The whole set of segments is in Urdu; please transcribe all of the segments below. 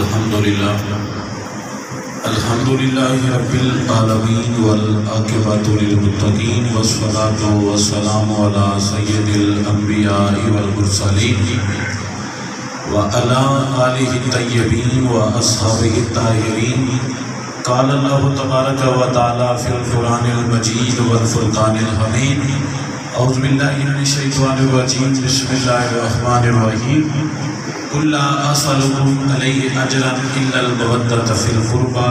الحمدللہ رب العالمین والعاقبۃ للمتقین والصلاة والسلام علی سید الانبیاء والمرسلین وعلی آلہ الطیبین واصحابہ الطاہرین. قال اللہ تبارک و تعالی فی القرآن المجید والفرقان الحمید. اعوذ باللہ من الشیطان الرجیم. بسم اللہ الرحمن الرحیم. قل لا اسألکم علیہ اجرا الا المودۃ فی القربى.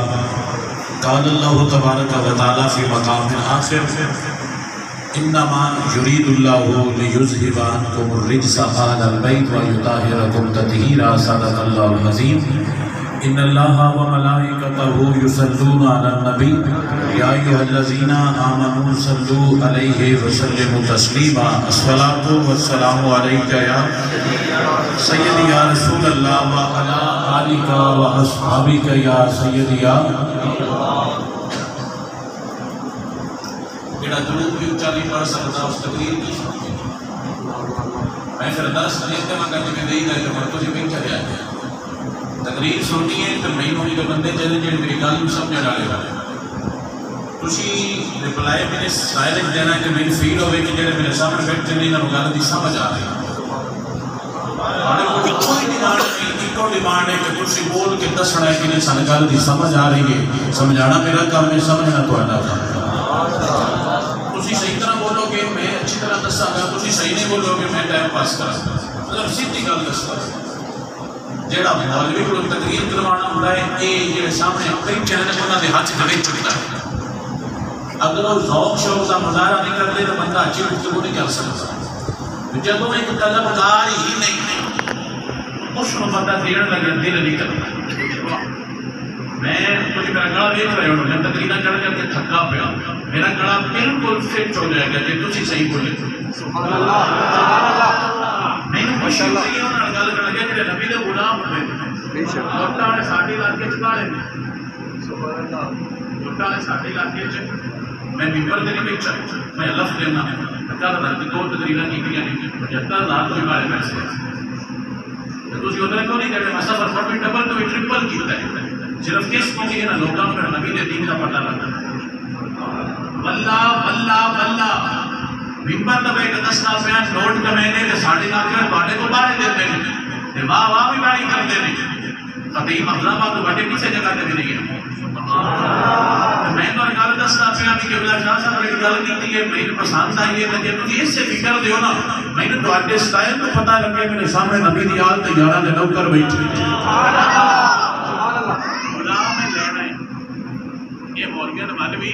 قال اللہ تبارک و تعالی فی مقام آخر انما یرید اللہ لیذہب عنکم الرجس اہل البیت ویطہرکم تطہیرا. صدق اللہ العظیم. ان اللہ وملائکتہ یصلون علی النبی یا ایھا الذین آمنوا صلوا علیہ وسلموا تسلیما. الصلاۃ والسلام علیک یا سیدی یا رسول اللہ وعلی آلک واصحابک یا سیدی یا. جڑا درود بھی اونچا نہیں پڑھ سکتا اس تقریر کی میں پھر درس دیتے میں کہتے میں نہیں گئے تو مرکو جی بیٹھا جائے تقریر سننی ہے تو میں ہوئی جو بندے چلے جڑے میری گل میں سمجھ ڈالے والے تسی رپلائی میں نے سائلنٹ دینا ہے کہ میری فیل ہوئے کہ جڑے میرے سامنے بیٹھے نہیں نہ گل دی سمجھ آ رہی کوئی ڈیمانڈ ہے کہ تسی بول کے دسنا ہے کہ نہیں سن گل دی سمجھ آ رہی ہے. سمجھانا میرا کام ہے, سمجھنا تہاڈا کام. تسی صحیح طرح بولو گے میں اچھی طرح دساں گا, تسی صحیح نہیں بولو گے میں ٹائم پاس کراں. مطلب سیدھی گل دساں جڑا مولوی کو تقریر کروانا ہوندا ہے یہ جڑے سامنے بیٹھے ہیں انہاں دے ہاتھ وچ چکتا ہے. اگر وہ ذوق شوق کا مظاہرہ نہیں کرتے تو بندہ اچھی گفتگو نہیں کر سکتا. جدوں ایک طلبگار ہی نہیں اس کو بندہ دین لگے دل نہیں کرتا. میں کچھ میرا گلا دیکھ رہے ہو, میں تقریریں کر کر کے تھکا پیا, میرا گلا بالکل فٹ ہو جائے گا جی تسی صحیح بولے. سبحان اللہ. میں خوشی ہوئی انہاں نال گل کر کے نبی دے غلام ہوئے لوٹاں نے ساڈے علاقے چ کالے. سبحان اللہ. لوٹاں نے ساڈے علاقے چ میں ممبر تے نہیں بیٹھا, میں لفظ دینا کل رات دو تقریریں کیتیاں نہیں 75,000 کوئی والے پیسے تسی ادھر کیوں نہیں کرتے. میں سفر پر ڈبل تو ٹرپل کیتا ہے صرف کس کو کہ لوگوں کو نبی دے دین کا پتہ لگا. اللہ اللہ اللہ ممبر تے بیٹھ کے دسنا پیا نوٹ کمینے تے ساڈے علاقے تواڈے کو باہر دیندے نے تے واہ واہ بھی بڑی کردے نے. خطیب حمزہ آباد تو بڑے پیچھے جگہ تے بھی نہیں ہے. میں تو گل دسنا پیا کہ قبلہ شاہ صاحب نے گل کی ہے مجھے پسند آئی ہے کہ تسی اس سے فکر دیو نا میں نے تواڈے سٹائل تو پتہ لگے میرے سامنے نبی دی آل تے یاراں دے نوکر بیٹھے غلام میں لینا ہے. یہ مولویاں دے مولوی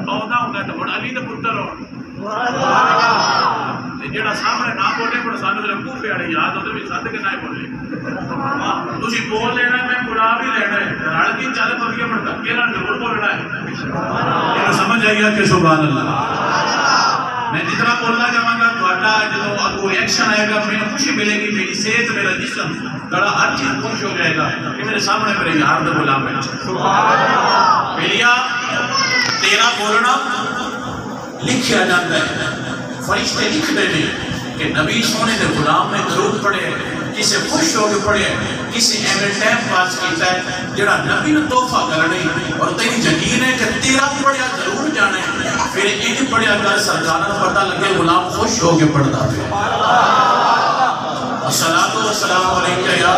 پودا ہوندا تے بڑا علی دے پتر ہو جڑا سامنے نہ بولے پر سانو تے کوفے والے یاد ہوندے بھی سد کے نہ بولے. تسی بول لینا میں بلا بھی لینا ہے رل کے چل پویے پر دھکے نال ضرور بولنا ہے. یہ سمجھ آئی کہ سبحان اللہ. میں جتنا بولنا چاہوں گا تھوڑا جب کوئی ایکشن آئے گا مجھے خوشی ملے گی, میری صحت میرا جسم بڑا ہر چیز خوش ہو جائے گا کہ میرے سامنے میرے یار دے غلام بیٹھے. پہلیا تیرا بولنا لکھیا جاتا ہے, فرشتے لکھتے ہیں کہ نبی سونے دے غلام نے درود پڑھے, کسے خوش ہو کے پڑھے, کسی ایویں ٹائم پاس کیتا ہے جڑا نبی نے تحفہ کرنے اور تیری یقین ہے کہ تیرا پڑھیا ضرور جانا ہے. پھر ایک پڑھیا کر سرکار کو پتہ لگے غلام خوش ہو کے پڑھتا ہے. الصلاۃ والسلام علیک یا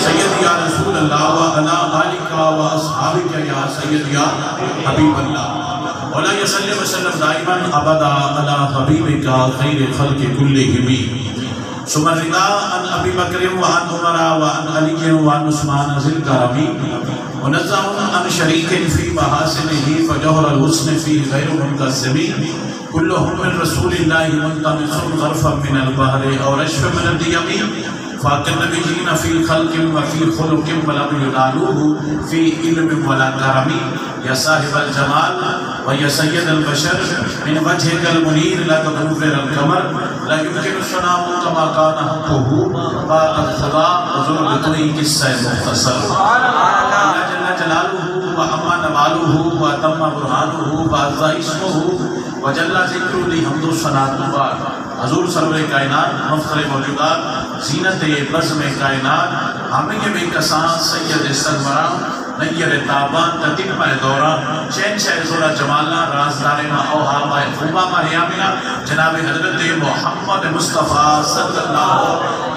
سیدی یا رسول اللہ وعلی آلک واصحابک یا سیدی یا حبیب اللہ. ولا یصلی وسلم دائما ابدا علی حبیبک خیر الخلق کلہم. ثم الرضا عن ابی بکر وعن عمر وعن علی وعن عثمان ذی الکرم منزہ عن شریک فی محاسنہ فجوہر الحسن فی غیر منقسم. کلہم من رسول اللہ ملتمس غرفا من البحر اور اشف من الدیم. فاق النبیین فی خلق وفی خلق ولم ینالوہ فی علم ولا کرم. یا صاحب الجمال و یا سید البشر من وجهک المنیر لا تنور القمر لا يمكن السلام كما كان حقه بعد خدا حضور بتوئی قصہ مختصر. اللہ جل جلالہ و اما نمالہ و اتم برہانہ و عزا اسمہ و جل ذکر لی حمد و ثناء. حضور سرور کائنات مفخر موجودات زینت بزم کائنات ہمیں بے کساں سید سروران نیر تابان تتم دوران چین شہر زورا جمالنا رازدار ما اوہا خوبا ما ریامنا جناب حضرت محمد مصطفیٰ صلی اللہ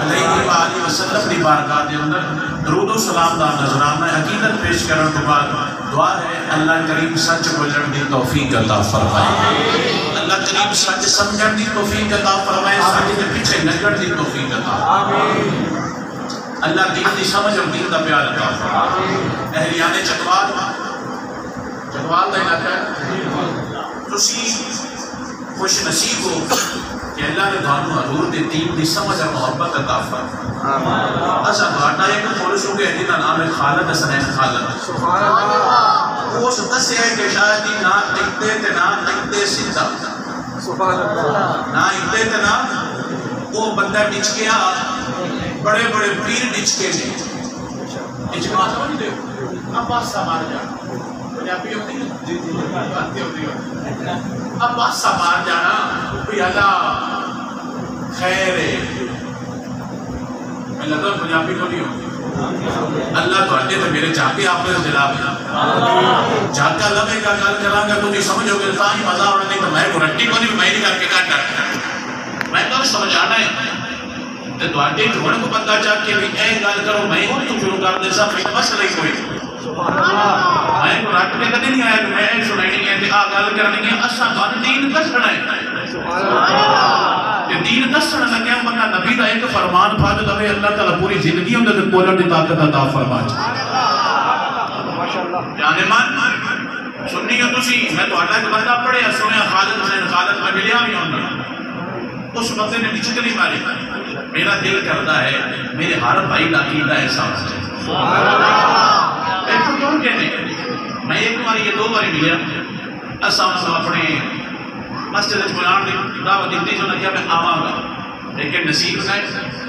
علیہ وآلہ وسلم دی بارگاہ دے اندر درود و سلام دا نظرانہ عقیدت پیش کرن کے بعد دعا ہے اللہ کریم سچ بولن دی توفیق عطا فرمائے، اللہ کریم سچ سمجھن دی توفیق عطا فرمائے، سچ دے پیچھے لگن دی توفیق عطا فرمائے، اللہ دین دی سمجھ اور دین دا پیار عطا فرمائے۔ اہلیان چکوال دا علاقہ ہے، تسی خوش نصیب ہو کہ اللہ نے دانو حضور دے دین دی سمجھ اور محبت عطا فرمائے۔ اچھا بھاٹا ایک پولیس ہو گئے جنہا نام ہے خالد حسنین خالد، وہ سدس ہے کہ شاید نا اکتے تے نا اکتے سدہ نا اکتے تے نا وہ بندہ ڈچ گیا، بڑے بڑے پیر ڈچ کے نے ڈچ کے ماسا نہیں دے اب باسا مار جانا پنجابی ہوتی ہے اب باسا مار جانا بھی اللہ خیر ہے، میں لگتا پنجابی کو نہیں ہوتی اللہ تو آجے تو میرے چاہتے آپ نے دلا بھی چاہتا لگے کا کال کرا گا تو نہیں سمجھو گے تاہی مزہ ہونا نہیں تو میں کو رٹی کو نہیں میں نہیں کر کے کار کرتا میں تو سمجھانا ہے تو آجے جھوڑ کو بندہ چاہ کے بھی اے گال کرو میں ہوں تو شروع کر دے سا میں مسئلہ ہی کوئی میں کو رٹ کے کدے نہیں آیا کہ میں سنائی نہیں ہے کہ آ گال کرنی ہے اسا گال دین دسنا ہے کہ دین دسنا لگے ہم بندہ نبی دا ایک فرمان پھا جو دے اللہ تعالیٰ پوری زندگی ہم دے بولن دی طاقت عطا فرما جانے من سننی ہے تسی میں تو اللہ کے بندہ پڑھے سنیا خالد حسین خالد میں ملیا بھی ہوں اس بندے نے نیچے نہیں ماری میرا دل کرتا ہے میرے ہر بھائی عقیدہ ایسا میں ایک بار یہ دو بار ملیا اسا اپنے مسجد بلان دی دعوت دیتی جو نہ کیا میں آواں گا لیکن نصیب ہے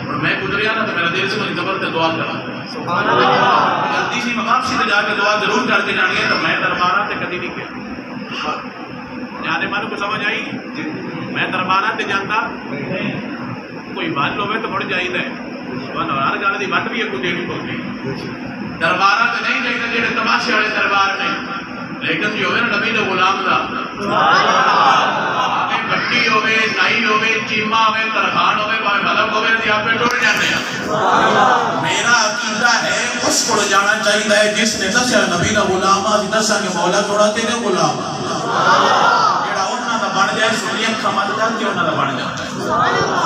اور میں گزریا نا تو میرا دل سے مجھے قبر تے دعا کرا جلدی سی مقام سے جا کے دعا ضرور کر کے جانی ہے تو میں دربارہ تے کدی نہیں کیا جانے مانو کو سمجھ آئی میں دربارہ تے جانتا کوئی بات ہوئے تو بڑھ جائی دے ہر گانے دی بات بھی ہے کو دینی پڑتی دربارہ تے نہیں لیکن جڑے تماشے والے دربار میں لیکن جو ہے نا نبی دے غلام دا بٹی ہوئے نائی ہوئے چیمہ ہوئے ترخان ہوئے باہر ملک ہوئے تو آپ پہ ٹوڑ جانے ہیں میرا عقیدہ ہے اس کو جانا چاہیے ہے جس نے دسیا نبی دا غلام آج دسا کہ مولا توڑا تیرے غلام جیڑا انہاں دا بڑھ جائے سنی اکھا مت کر کے انہاں دا بڑھ جاتا ہے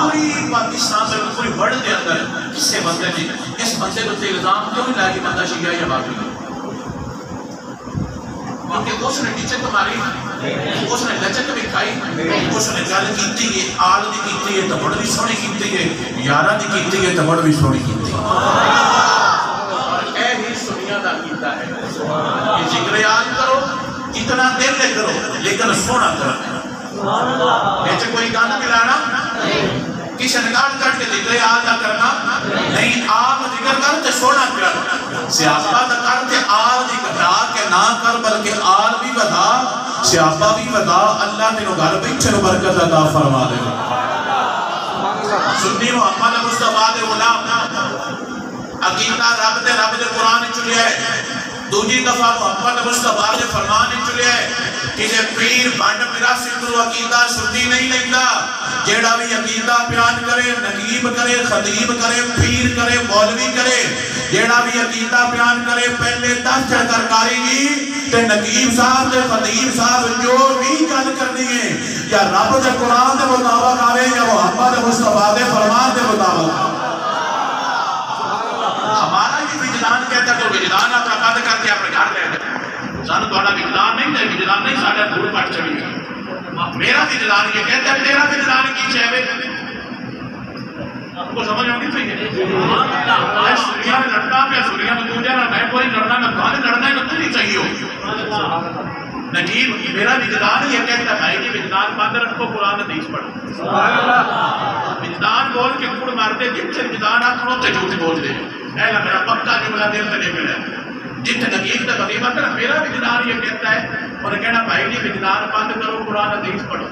پوری پاکستان میں کوئی بڑھ دے اندر کسے بندے نے اس بندے کو تے الزام کیوں نہیں لائے کہ بندہ شیعہ یا باقی کیونکہ اس نے نیچے تمہاری اس نے لچک بھی کھائی اس نے گل کیتی ہے آل دی کیتی ہے تو بڑھ بھی سونی کیتی ہے یارہ دی کیتی ہے تو بڑھ بھی سونی کیتی ہے اور اے ہی سنیا دا کیتا ہے کہ ذکر یاد کرو کتنا دیر لے کرو لیکن سونا کرو ایچے کوئی گانا ملانا کسی نگاڑ کر کے ذکر یاد کرنا نہیں آپ ذکر کرتے سونا کر سیاپا دا کرتے آل دی بتا کے نہ کر بلکہ آل بھی بتا سیاپا بھی بتا اللہ تینوں گھر بیچے نو برکت عطا فرما دے سنی محمد مصطفیٰ دے غلام عقیدہ رب دے قرآن چلے دوجی دفعہ محمد مصطفیٰ دے فرمان چلے کسے پیر بانڈ میرا فکر عقیدہ سنی نہیں لگتا جیڑا بھی عقیدہ بیان کرے نقیب کرے خطیب کرے پیر کرے مولوی کرے جیڑا بھی عقیدہ بیان کرے پہلے 10 چڑھکاری گی تے نقیب صاحب تے خطیب صاحب جو بھی گل کرنی ہے یا رب دے قرآن دے مطابق آوے یا محمد مصطفیٰ دے فرمان دے مطابق ہمارا ہی وجدان کہتا ہے کہ وجدان اپنا بند کر کے اپنے گھر لے سانو تھوڑا وجدان نہیں ہے وجدان نہیں ساڑھا دور پٹ چلی ہے میرا وجدان یہ کہتا ہے تیرا وجدان کی چاہے کو سمجھ آنی چاہیے میں سوریا میں لڑنا پہ سوریا میں تو جانا میں کوئی لڑنا میں کھانے لڑنا ہے تو نہیں چاہیے ہو نقیب میرا وجدان یہ کہتا ہے کہ وجدان بند رکھو قرآن حدیث پڑھو وجدان بول کے کڑ مارتے جن سے وجدان آکھنوں تے جھوٹ بول دے اے میرا پکا جملہ دل تے نہیں ملے جت نقیب تے خطیب میرا وجدان یہ کہتا ہے انہیں کہنا بھائی جی بجنار بند کرو قرآن حدیث پڑھو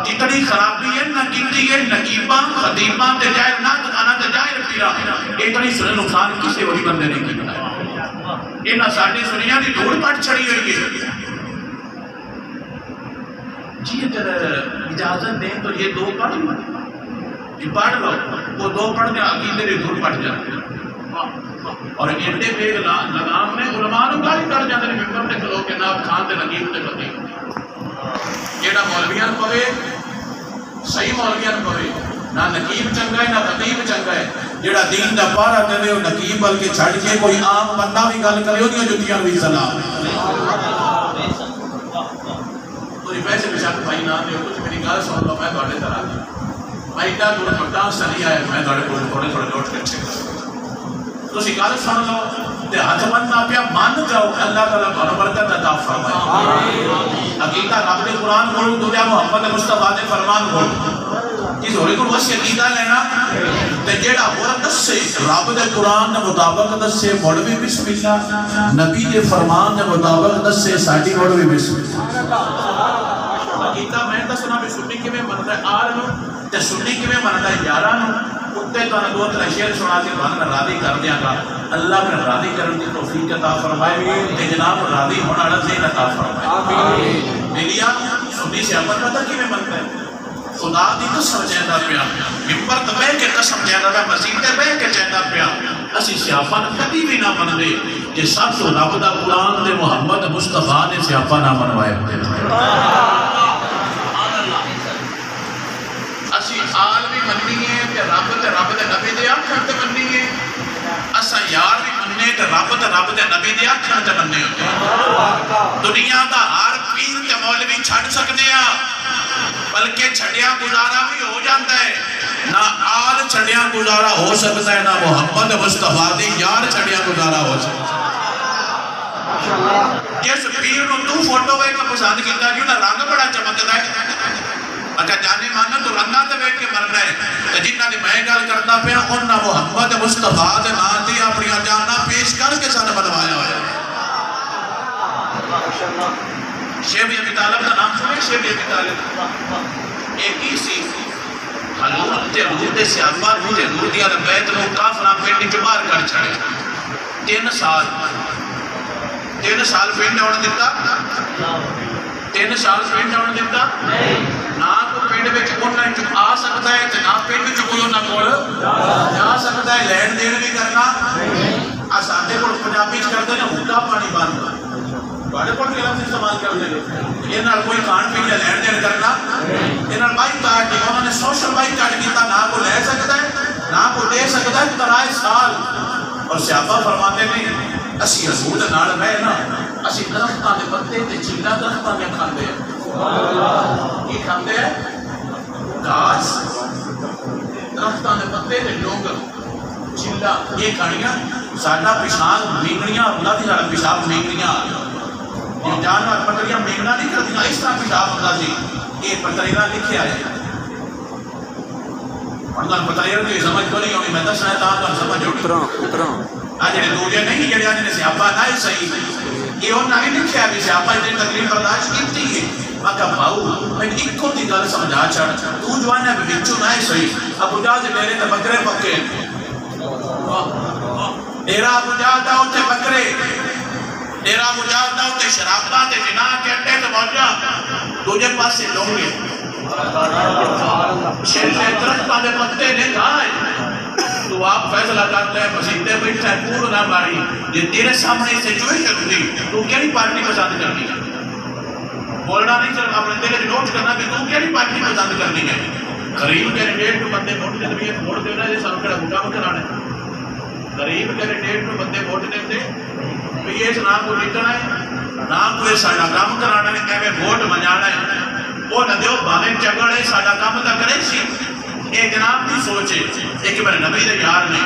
اتنی خرابی ہے نہ کیتی ہے نقیباں خطیباں تے جائر نہ تکانا تے جائر پیرا اتنی سنے نقصان کسے وہی بندے نہیں کیتا انہاں ساڑھی سنیاں دی دھوڑ پٹ چھڑی ہوئی ہے جی اگر اجازت دیں تو یہ 2 پڑھ لو یہ پڑھ لو وہ 2 پڑھ دیں عقیدے دی دھوڑ پٹ جاتے ہیں اور ایڈے بے لگام میں علماء نو گالی کر جاندے نے ممبر تے کھلو کے نام کھان تے نقیب تے خطیب جیڑا مولویاں پوے صحیح مولویاں پوے نہ نقیب چنگا ہے نہ خطیب چنگا ہے جیڑا دین دا پارا دے او نقیب بلکہ چھڑ کے کوئی عام بندہ بھی گل کرے اودیاں جُتیاں بھی سلام کوئی پیسے بشک بھائی نہ دے کچھ میری گل سن لو میں تواڈے طرح میں ایڈا دور چھوٹا سلی آیا میں تواڈے کول تھوڑے لوٹ کے چیک تسی گل سن لو تے ہاتھ بننا پیا مان جاؤ اللہ تعالیٰ تھانوں برکت عطا فرمائے عقیدہ رب دے قرآن کھولو دنیا محمد مصطفیٰ دے فرمان کھولو کس ہوئی کو بس عقیدہ لینا تے جیڑا ہور دسے رب دے قرآن دے مطابق دسے مولوی بسم اللہ نبی دے فرمان دے مطابق دسے ساڈی مولوی بسم اللہ عقیدہ میں دسنا بھی سنی کیویں مندا ہے آل نو تے سنی کیویں مندا ہے یاراں نو اتے تو دو تر شعر سنا کے تھانوں راضی کر دیاں گا اللہ نے راضی کرن دی توفیق عطا فرمائے تے جناب راضی ہونے والا ذہن عطا فرمائے آمین میریا سنی سے اپن پتہ کیویں بنتا ہے خدا دی قسم چیندا پیا ممبر تے بیٹھ کے قسم چیندا پیا مسجد تے بیٹھ کے چیندا پیا اسی سیاپا کبھی بھی نہ بننے کہ سب تو رب دا قرآن تے محمد مصطفیٰ نے سیاپا نہ بنوائے اسی آل بھی مننی ہے کہ رب دے نبی دے آکھن تے مننی ہے اسا یار بھی مننے تے رب دے نبی دے آکھن تے مننے ہوتے ہیں دنیا دا ہر پیر تے مولوی چھڑ سکتے ہیں بلکہ چھڑیا گزارا بھی ہو جاتا ہے نہ آل چھڑیا گزارا ہو سکتا ہے نہ محمد مصطفیٰ دی یار چھڑیا گزارا ہو سکتا ہے جس پیر نو تو فوٹو وے کا پسند کیتا کیوں نہ رنگ بڑا چمکتا ہے اگر جانے مانا تو رنگا تے بیٹھ کے مرنا ہے تو جنہ دی میں گل کرتا پیا انہاں محمد مصطفیٰ دے نام تے اپنی جانا پیش کر کے سن بنوایا ہوا شیخ ابی طالب کا نام سنے شیخ ابی طالب ایک ہی سی حضور تے حضور دے سیابہ تے حضور دیا دے بیت نو کافرہ پینڈی جو باہر کر چھڑے 3 سال پینڈ ہونے دیتا 3 سال پینڈ ہونے دیتا نہ کو پینڈ بچ انہاں جو آ سکتا ہے نہ پینڈ جو کوئی انہاں کول جا سکتا ہے لین دین بھی کرنا آسانے کو پنجابی کرتے ہیں ہوتا پانی باندھ بڑے پڑھ کے لفظ استعمال کرتے ہیں یہ نہ کوئی کھان پی لین دین کرنا یہ نہ بائی کارڈ دی انہوں نے سوشل بائی کارڈ کیتا نہ کو لے سکتا ہے نہ کو دے سکتا ہے 13 سال اور سیابہ فرماتے ہیں اسی حضور نال میں نا اسی درختاں دے پتے تے چیلا درختاں دے کھاندے ہیں یہ کھاندے ہیں گھاس درختاں دے پتے تے ڈونگر چیلا یہ کھانیاں ساڈا پیشاب مینگڑیاں ہوتا تھی ساڈا پیشاب مینگڑیاں یہ جانور پتریاں مینگنا نہیں کرتیاں اس طرح پیشاب ہوتا سی یہ پتریاں لکھے آئے اور پتریاں کی سمجھ کو نہیں ہونی میں دسنا ہے تاں سمجھ ہوگی آج جنہیں دوجہ نہیں جنہیں آج جنہیں سیاپا نہ صحیح یہ اور نہ ہی لکھیا بھی سیاپا جنہیں تکلیف برداشت کیتی ہے میں کہا باؤ میں ایک کو دی گل سمجھا چھڑ تو جوانا بھی بچو نہ صحیح ابو جا سے میرے تے بکرے پکے ڈیرا ابو جا دا ہوتے بکرے ڈیرا ابو جا دا ہوتے شرابہ تے جنا کے اٹھے تو موجہ دوجہ پاس سے لونگے چھلے درختہ دے پتے نے کہا ہے تو آپ فیصلہ کرتے ہیں مسیحتے بیٹھا ہے پور نہ ماری یہ تیرے سامنے سے جو ہی شکتی تو کیلی پارٹی پسند کرنی ہے بولنا نہیں چل اپنے دل نوٹ کرنا کہ تو کیلی پارٹی پسند کرنی ہے غریب کینڈیڈیٹ کو بندے ووٹ دیتے بھی ووٹ دینا ہے سانو کہڑا حکم کرانا ہے غریب کینڈیڈیٹ کو بندے ووٹ دیتے بھی یہ نہ کو لکھنا ہے نہ کوئی ساڈا کام کرانا ہے ایویں ووٹ منجانا ہے وہ نہ دیو بھاویں چنگڑ ہے ساڈا کام تا کرے سی ایک جناب کی سوچے ایک میرے نبی دے یار نے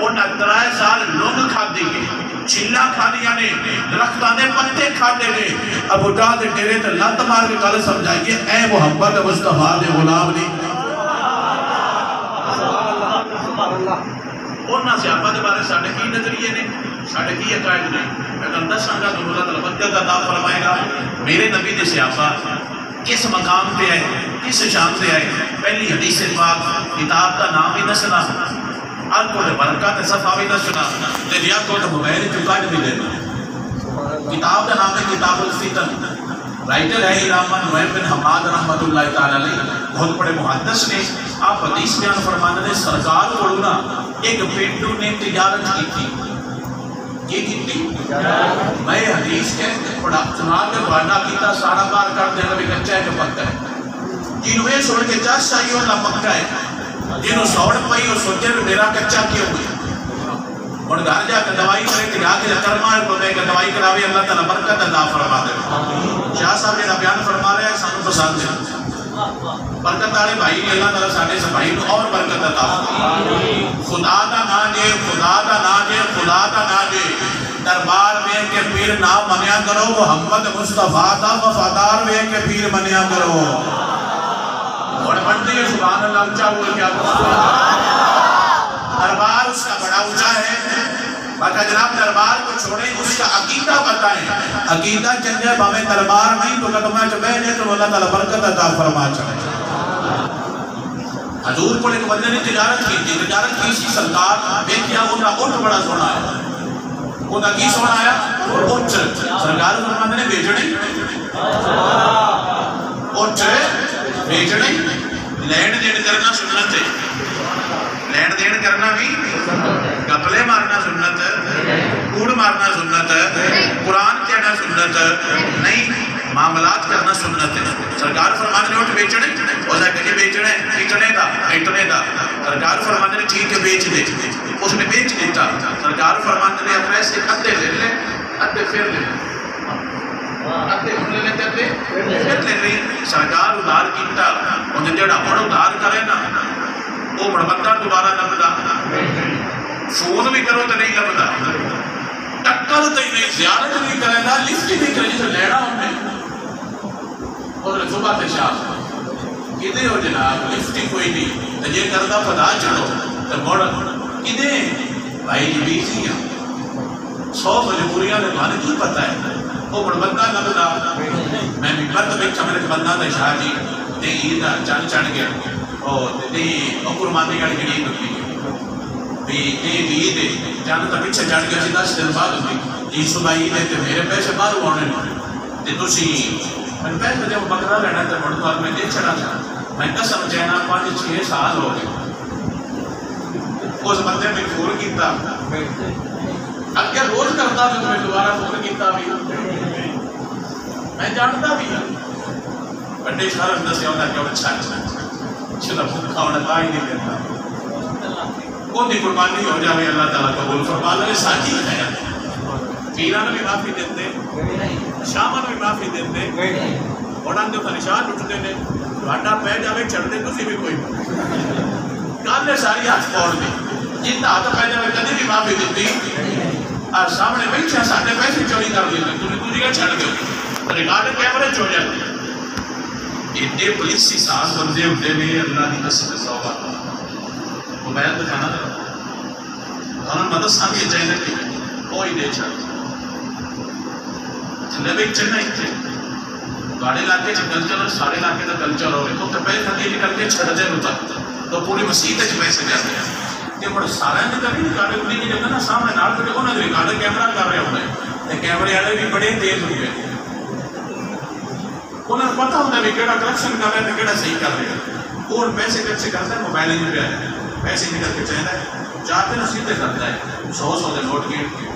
انہاں 13 سال لوگ کھا دی گئے چھلا کھا دیا نے درختاں دے پتے کھا دے گئے ابو جا دے ڈیرے تے لت مار کے گل سمجھائیے اے محمد مصطفیٰ دے غلام نہیں انہاں صحابہ دے بارے ساڈے کی نظریے نے، ساڈے کی عقائد نے؟ میں تمہیں دساں گا تو اللہ تعالیٰ برکت عطا فرمائے گا۔ میرے نبی دے صحابہ کس مقام پہ آئے، کس شان پہ آئے؟ پہلی حدیث پاک کتاب کا نام ہی دسنا، ہر کو برکت صفحہ بھی دسنا، تے جیا کو موبائل چ کڈ بھی دینا۔ کتاب کا نام ہے کتاب الفتن، رائٹر ہے علامہ نعیم بن حماد رحمۃ اللہ تعالی علیہ، بہت بڑے محدث نے۔ آپ حدیث بیان فرمانے نے سرکار کو نا ایک پینڈو نے تجارت کی تھی، کی تھی میں حدیث کے پڑھا سنا کے بڑھنا کیتا سارا کار کر دینا بھی کچا ہے کہ پکا ہے۔ جنہوں یہ سوڑ کے چاہ چاہیے اللہ پکا ہے، جنہوں سوڑ پائی وہ سوچے بھی میرا کچا کیوں ہوئی، اور گھر جا کے دوائی کرے کہ جا کے کرما ہے تو میں کہ دوائی کراوی اللہ تعالیٰ برکت عطا فرما دے۔ شاہ صاحب یہ بیان فرما رہے ہیں سانو پسند ہے، برکت والے بھائی نے اللہ تعالیٰ ساڑھے سے بھائی کو اور برکت عطا فرمائے۔ خدا دا نا جے، خدا دا نا جے، خدا دا نا جے، دربار میں کے پیر نہ منیا کرو، محمد مصطفیٰ دا وفادار میں کے پیر منیا کرو۔ اور بنتی ہے سبحان اللہ اونچا ہوئے کیا دربار اس کا بڑا اونچا ہے، باقا جناب دربار کو چھوڑیں اس کا عقیدہ بتائیں، عقیدہ چل جائے باویں دربار نہیں تو قدمہ چھ بیٹھے تو اللہ تعالیٰ برکت عطا فرما چاہے۔ حضور کو ایک بندے نے تجارت کی تھی، تجارت کی سی سرکار دیکھیا انہا اٹھ بڑا سونا ہے، انہا کی سونا آیا اٹھ، سرکار فرماتے نے بیچنے اٹھ بیچنے لینڈ دین کرنا سنت ہے، لینڈ دین کرنا بھی گپلے مارنا سنت ہے، کوڑ مارنا سنت ہے، قرآن کہنا سنت ہے نہیں، معاملات کرنا سنت ہے۔ سرکار فرماتے نے اٹھ بیچنے، وہ جا کہ بیچنے اتنے دا سرکار فرماتے نے ٹھیک ہے بیچ دے، اس نے بیچ دیتا۔ سرکار فرماتے نے پیسے ادھے لے لے ادھے پھر لے، ادھے ہم لے لیتے ادھے پھر لے لے۔ سرکار ادھار کیتا، انہیں جڑا بڑا ادھار کرے نا وہ بڑا بندہ دوبارہ لبدا، فون بھی کرو تو نہیں لبدا، ٹکر تو نہیں، زیارت نہیں کرے گا، لفٹ نہیں کرے جسے لینا ہمیں۔ اور صبح تے شام کدے ہو جناب لفٹی کوئی نہیں، تو یہ کردہ پدا چڑھو تو موڑ کدے بھائی جی بیزی ہیں 100 مجبوریاں نے مانے کی پتہ ہے وہ بڑا بندہ لبدا۔ میں بھی مرد بیٹھا میرے بندہ تھا شاہ جی تے عید چڑھ چڑھ گیا اور تے قربانی گڑ کے عید ہوتی ہے عید جانا تو پیچھے چڑھ گیا سی 10 دن بعد ہوتی عید صبح عید ہے تو میرے پیسے باہر ہونے تے تسی میں پیسے جب بکرا لینا تو بڑھ تو میں دے چڑھا تھا، میں قسم چہنا 5-6 سال ہو گئے اس بندے میں فور کیتا، اگر روز کرتا تو میں دوبارہ فور کیتا بھی، میں جانتا بھی بڑے شہر اندر سے ہوتا کہ وہ اچھا چلا بھوکا ہونا تا ہی نہیں دیتا، کون دی قربانی ہو جائے اللہ تعالیٰ قبول فرما لے۔ ساتھی ہے پیران بھی معافی دیتے، شامن بھی معافی دیتے، اوڑان دے نشان اٹھتے نے واٹا پہ جاوے چڑھتے تسی بھی کوئی کان نے ساری ہاتھ پھوڑ دی، جتنا ہاتھ پہ جاوے کدی بھی معافی دیتی اور سامنے بیٹھے ساڑھے پیسے چوری کر دیتے، تجھے کا چھڑ گئے ریکارڈ کیمرے چو جاتے۔ اتنے پولیسی ساز بندے ہوتے ہیں اللہ کی قسم صحبہ موبائل دکھانا انہوں نے مدد سامنے چاہیے کہ کوئی دے چھڑ چلے بھی چڑھنا ہی تھے گاڑے علاقے سے کلچر سارے علاقے کا کلچر ہو گئے تو کپے خطیلی کر کے چھڑ دے ہوتا تو پوری مسیح تک پیسے جاتے ہیں کہ بڑا سارا نے کبھی ریکارڈ انہیں کی جگہ نا سامنے نال پہ انہوں نے ریکارڈ کیمرہ کر رہے ہوتے ہیں کیمرے والے بھی بڑے تیز ہوئے انہیں پتہ ہوتا ہے بھی کیڑا کرپشن کر رہے ہیں کیڑا صحیح کر رہے ہیں اور پیسے کچھ کرتا ہے موبائل ہی پہ آئے پیسے نکل کے چاہتا ہے جاتے نا سیدھے کرتا ہے 100 دے نوٹ گیٹ کے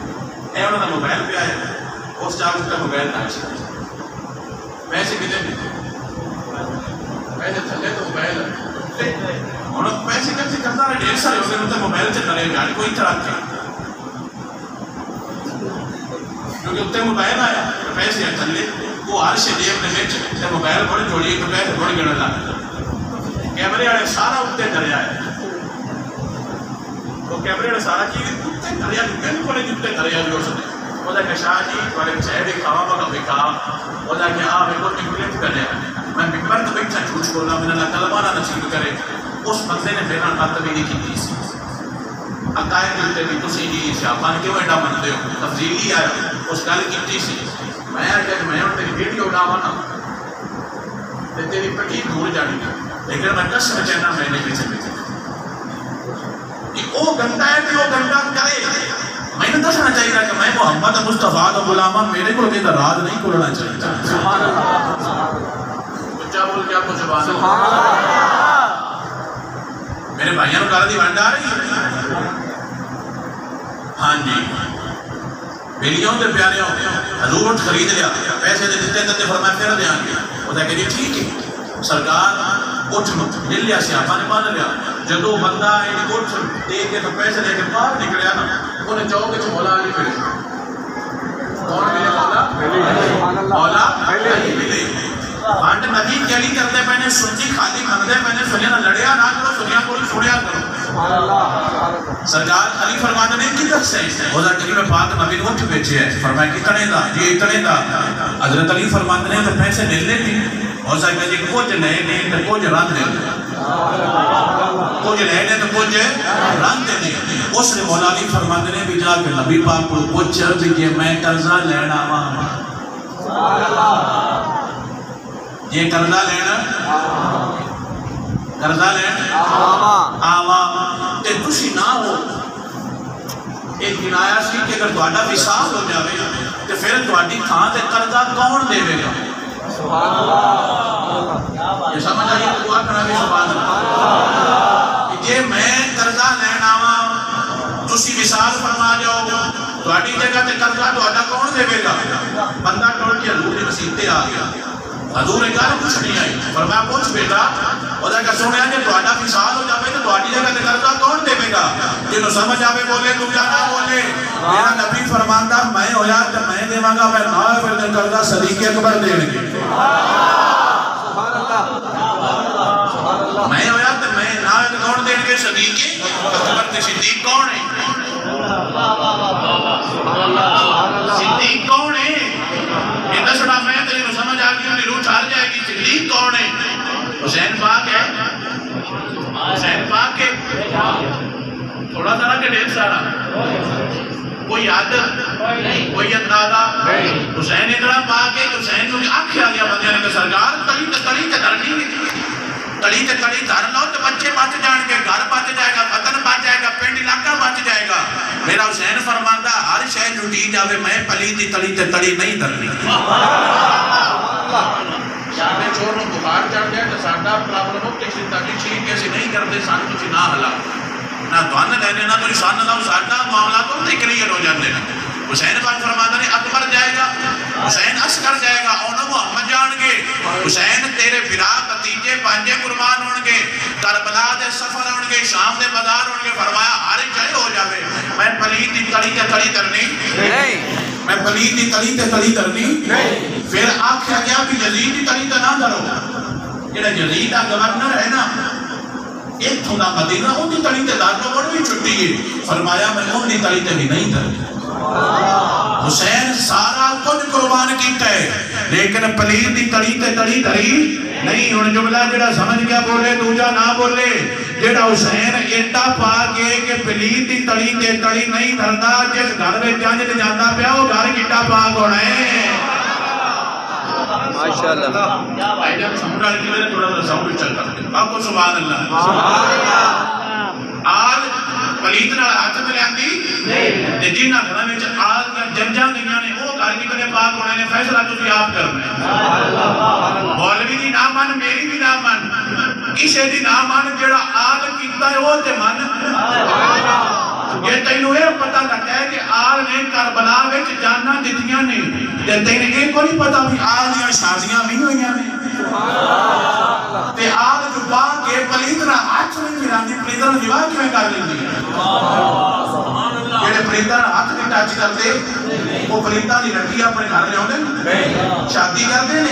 اے انہوں نے موبائل پہ آئے اس چاہ اس کا موبائل نہ چھتا پیسے کتنے پیسے تھلے تو موبائل انہوں پیسے کچھ کرتا ہے ڈھیر سارے ہوتے ہیں موبائل سے کرے گاڑی کوئی طرح کے کیونکہ اتنے موبائل آیا پیسے تھلے وہ ہر سے جیب نے بیچ موبائل بڑے جوڑیے تو پیسے بڑے گڑا لاتے کیمرے والے سارا اتنے دریا ہے تو کیمرے والے سارا کی اتنے دریا بالکل اتنے دریا جو سکتے وہ کہ شاہ جی تھوڑے چاہے بھی کھاوا مگا بھی کھا وہ کہ آپ ایک اور امپلیٹ کرنے میں ممبر تو بیٹھا جھوٹ بولا میں نے کلمانہ نصیب کرے اس بندے نے میرا مطلب ہی نہیں کی تھی عقائد دیتے بھی تسی جی سیاپا نے کیوں ایڈا منتے ہو تفضیلی آیا اس گل کیتی سی میں آ کہ میں تیری ویڈیو اڑاوا نا تیری پٹی دور جانی لیکن میں قسم چاہنا میں نے پیچھے پیچھے کہ وہ گندا ہے کہ وہ گندا کرے میں نے دسنا چاہیے کہ میں محمد مصطفیٰ کا غلامہ میرے کو کہ راز نہیں کھولنا چاہیے سبحان اللہ بچہ بول کے آپ کو سبحان اللہ میرے بھائیوں کو گل دی ونڈ آ رہی ہے ہاں جی بیلیوں کے پیارے حضور اٹھ خرید لیا پیسے دے دیتے تے فرمایا پھر دیاں گے وہ کہا کہ جی ٹھیک ہے سرکار اٹھ مل لیا سیاپا نے مان لیا جدو بندہ ایک اٹھ دے کے تو پیسے دے کے باہر نکلیا نا انہیں چاہو کہ مولا علی ملے کون ملے مولا مولا علی ملے بانڈ نبی کیلی کرتے پہنے سنی خالی مندے پہنے سنیا نہ لڑیا نہ کرو سنیا کوئی چھوڑیا کرو سرکار علی فرماتے نے کدھر سے حضرت کریم پاک نبی نے اٹھ بیچے ہیں فرمایا کتنے دا یہ اتنے دا حضرت علی فرماتے نے تو پیسے ملنے تھی حضرت کہ جی کچھ لے نہیں تو کچھ رنگ دے کچھ لے نہیں تو کچھ رنگ دے نہیں اس نے مولا علی فرماتے نے بھی جا کے نبی پاک کو پوچھ بھی کہ میں قرضہ لینا یہ قرضہ لینا آوا تے خوشی نہ ہو ایک دن آیا سی کہ اگر تہاڈا وصال ہو جاوے تے پھر تہاڈی تھاں تے قرضہ کون دے گا سبحان اللہ یہ سمجھ آئی تو دعا کرنا بھی سبحان اللہ کہ جے میں قرضہ لینا آوا تسی وصال فرما جاؤ تہاڈی جگہ تے قرضہ تہاڈا کون دے گا بندہ ٹوٹ کے حضور دی مسجد تے آ گیا حضور نے کہا کچھ نہیں آئی فرمایا پوچھ بیٹا خدا کا سنیا کہ تہاڈا وصال ہو جاوے تو تہاڈی جگہ تے قرضہ کون دے گا جنوں سمجھ آوے بولے تو کیا نہ بولے میرا نبی فرماندا میں ہویا تے میں دیواں گا میں نہ پھر تے قرضہ صدیق اکبر دین گے سبحان اللہ میں ہویا تے میں نہ کون دین گے صدیق اکبر تے صدیق کون ہے صدیق کون ہے یہ دسنا میں تیری کو سمجھ آ گئی روح چھال جائے گی صدیق کون ہے حسین پاک ہے حسین پاک ہے تھوڑا سارا کہ ڈھیر سارا کوئی عادت کوئی اندازہ حسین اتنا پاک ہے کہ حسین کو آنکھ آ گیا بندے نے کہ سرکار تڑی تے دھرنی تڑی تے تڑی دھر لو تو بچے بچ جان گے گھر بچ جائے گا وطن بچ جائے گا پنڈ علاقہ بچ جائے گا میرا حسین فرماتا ہر شے لٹی جاوے میں پلی دی تڑی تے تڑی نہیں دھرنی شاہ چور نو بخار چڑھ جائے تو ساڈا پرابلم ہو کسی تاکہ چیز کیسے نہیں کرتے سان کچھ نہ ہلا نہ دھن لینے نہ تو شان نہ ساڈا معاملہ تو کلیئر ہو جاتے ہیں حسین پاک فرماتا نے اکبر جائے گا حسین عسکر جائے گا انہوں محمد جان گے حسین تیرے برا بتیجے پانجے قربان ہون گے کربلا دے سفر ہون گے شام دے بازار ہون گے فرمایا ہر جائے ہو جاوے میں پلید دی تڑی تے تڑی کرنی میں پلید دی تڑی تے تڑی کرنی پھر آکھیا گیا بھی یزید دی تڑی تے نہ کرو جڑا یزید دا گورنر ہے نا ایک تھوڑا مدینہ ان دی تڑی تے دار کو بڑی چھٹی ہے فرمایا میں ان دی تڑی تے بھی نہیں کرنی حسین سارا کچھ قربان کیتا ہے لیکن پلید دی تڑی تے تڑی دھری نہیں ان جملہ جڑا سمجھ گیا بولے دوجا نہ بولے جڑا حسین ایڈا پا کے کہ پلید دی تڑی تے تڑی نہیں دھردا جس گھر میں جانج جانا پیا وہ گھر کیٹا پاک ہونا ہے ماشاءاللہ کیا بھائی جب سمجھا کہ میں تھوڑا سا ساؤنڈ چل کرتے آپ کو سبحان اللہ آج پلید نال ہاتھ میں لیندی تے جنہ گھراں وچ آگ دیاں جنجاں گئیاں نے او گھر کتنے پاک ہونے نے فیصلہ تسی آپ کرنا ہے مولوی دی نہ من میری بھی نہ من کسے دی نہ من جڑا آگ کیتا ہے او تے من یہ تینوں یہ پتہ لگتا ہے کہ آل نے کربلا وچ جاناں دتیاں نے تے تینوں یہ کو نہیں پتہ بھی آل دیاں شادیاں بھی ہوئیاں نے تے آل جو پاک کے پلیدنا ہاتھ میں ملاندی پلیدنا نواہ کیوں کر لیندی جڑے پلیدنا ہاتھ میں ٹچ کرتے وہ پلیدنا دی لڑکی اپنے گھر لے ہوندے شادی کرتے نے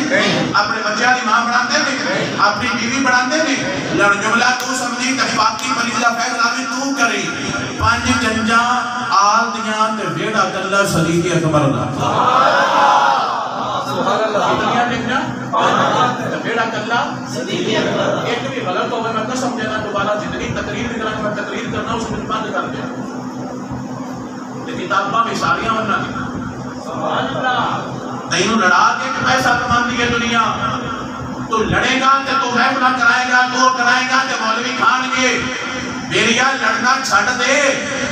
اپنے بچیاں دی ماں بناندے نے اپنی بیوی بناندے نے لڑ جملہ تو سمجھی تے پاکی پلیدنا فیصلہ بھی تو کری پانچ جنجاں آل دیاں تے ویڑا کلا صدیق اکبر دا سبحان اللہ کتنیاں جنجاں تے ویڑا کلا صدیق اکبر ایک بھی غلط ہوگا میں سمجھنا دوبارہ جتنی تقریر کرنا میں تقریر کرنا اس کو بند کر دیا کتاباں بھی ساریاں ہونا تینوں لڑا کے پیسہ کمان دی ہے دنیا تو لڑے گا کہ تو محفلہ کرائے گا تو کرائے گا کہ مولوی کھان گے میریا لڑنا چھڑ دے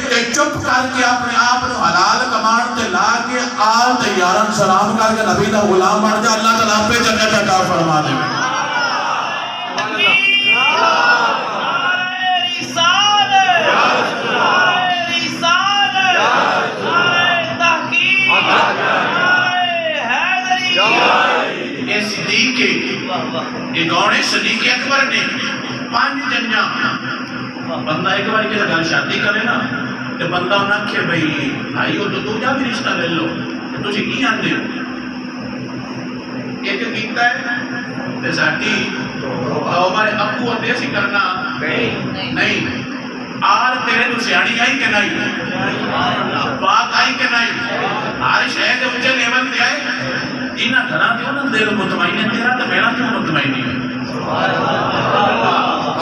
کہ چپ کر کے اپنے آپ نو حلال کمان تے لا کے آل تیارن سلام کر کے نبی دا غلام بن جا اللہ تعالیٰ پہ جنت عطا فرما دے یہ کون ہے صدیق اکبر نے 5 جنجاں بندہ ایک بار کے گھر شادی کرے نا تو بندہ انہاں کہ بھئی بھائی ہو تو تو جا بھی رشتہ لے لو تجھے کی آندے ہو ایک کیتا ہے تے ساٹھی ہمارے ابو ہوتے ایسی کرنا نہیں آر تیرے تو سیاڑی آئی کہ نہیں بات آئی کہ نہیں ہر شہر کے اونچے لیول دے آئے جنہ گھرا دیو نا دل مطمئن ہے تیرا تو میرا کیوں مطمئن نہیں ہے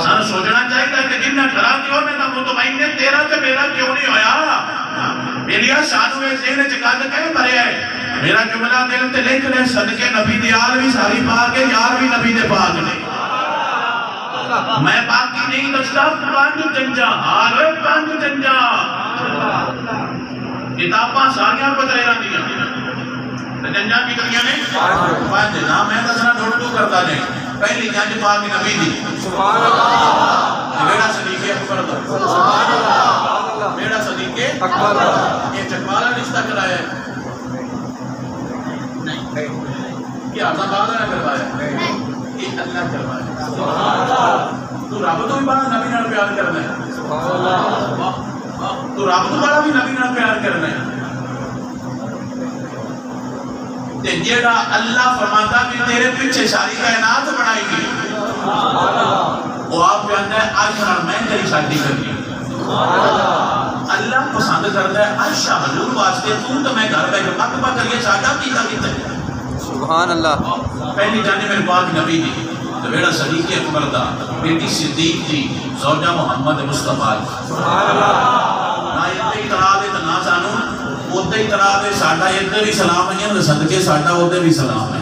سن سوچنا چاہیے کہ جنہ گھرا دیو میرا مطمئن ہے تیرا تو میرا کیوں نہیں ہویا میریا شانوے ذہن چکال کہے بھرے آئے میرا جملہ دل تے لکھ لے صدقے نبی دیال بھی ساری پاک ہے یار بھی نبی دے پاک نے میں باقی نہیں دستا 5 جنجا آلوے 5 جنجا کتاباں ساریاں پترے رہا دیا جنجاں کی کریاں نے 5 نام میں دسنا ڈھوڑ کرتا نہیں پہلی جنج پاک نبی دی سبحان اللہ میرا صدیق اکبر دا سبحان اللہ میرا صدیق اکبر دا یہ چکوالا رشتہ کرایا ہے نہیں یہ آزا بادہ نے کروایا یہ اللہ کروایا سبحان اللہ تو رب تو بھی بڑا نبی نال پیار کرنا ہے سبحان اللہ تو رب تو بڑا بھی نبی نال پیار کرنا ہے جیڑا اللہ فرماتا کہ تیرے پیچھے ساری کائنات بنائی گی وہ آپ کہتا ہے آج ہر میں تیری شادی کرنی اللہ پسند کرتا ہے عائشہ حضور واسطے تو میں گھر بیٹھ مکبہ کریے شادہ کیتا کیتا ہے سبحان اللہ پہلی جانے میرے پاک نبی دی تو بیڑا صدیق اکبر دا بیٹی صدیق دی زوجہ محمد مصطفیٰ سبحان اللہ نا یہ اطلاع دے تو نہ جانو اوتے ہی طرح دے ساڈا ادھر بھی سلام ہے صدقے ساڈا ادھر بھی سلام ہے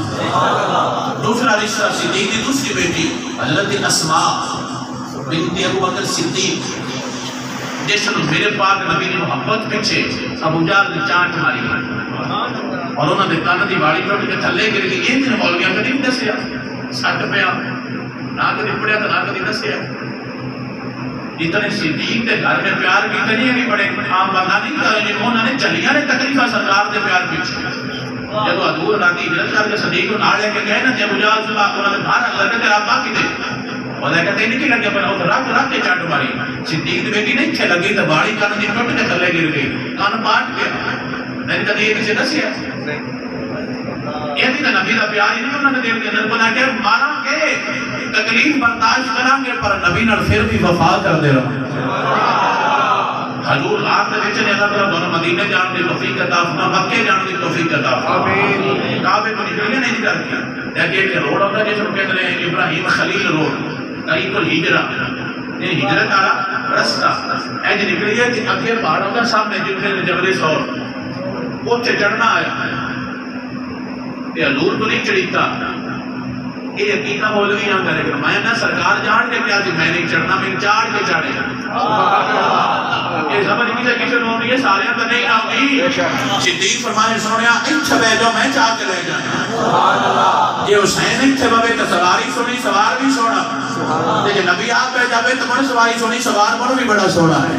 دوسرا رشتہ صدیق دی دوسری بیٹی حضرت اسماء بنت ابو بکر صدیق جس نے میرے پاک نبی نے محبت پیچھے ابو جہل نے چانٹ ماری اور انہوں نے کان دی باڑی ٹوٹ کے تھلے گر گئی ان نے مولویاں کدی نہیں دسیا سٹ پیا نہ کدی پڑھیا تو نہ کدی دسیا اتنے صدیق کے گھر میں پیار کی تنی بھی بڑے عام بندہ نہیں کرے انہوں نے چلیاں نے تکلیفہ سرکار دے پیار پیچھے جب حضور راتی ہجرت کر کے صدیق کو ناڑے کے کہے نا جب اجاز صلی اللہ علیہ وسلم بھار لگے تیرا باقی دے اور کہتے ہیں نہیں لگے پر اس رکھ کے چاٹ ماری صدیق دی بیٹی نہیں تھے لگی تو باڑی کان دی ٹوٹ کے تھلے گر گئی کان پاٹ گیا نہیں کدی یہ کسی دسیا یہ بھی تو نبی کا پیار ہی نہیں انہوں نے دل کے اندر بنا کے مارا گے تکلیف برداشت کریں گے پر نبی نال پھر بھی وفا کر دے رہا حضور رات دے وچ نے اللہ تعالی دونوں مدینے جان دی توفیق عطا فرما مکے جان دی توفیق عطا فرما آمین کعبے کو نکلنے نہیں کر دیا کہ روڈ ہوتا جس کو کہتے ہیں ابراہیم خلیل روڈ طریق الہجرہ یہ ہجرت والا رستہ اج نکلی ہے کہ اگے پہاڑ ہوتا سامنے جتنے جبل سور اوتھے چڑھنا آیا یہ حضور کو نہیں چڑھتا یہ یقیناً مولوی نہ کرے گا میں نہ سرکار جان کے کیا جی میں نہیں چڑھنا میں چاڑ کے چاڑے یہ سمجھ کسے کسے لوگ یہ سارے تو نہیں آؤں گی صدیق فرمائے سنیا اچھا بے جو میں چاہ کے لے جانا یہ حسین اچھے بابے تو سواری سنی سوار بھی سونا لیکن نبی آپ پہ جاوے تو من سواری سنی سوار من بھی بڑا سونا ہے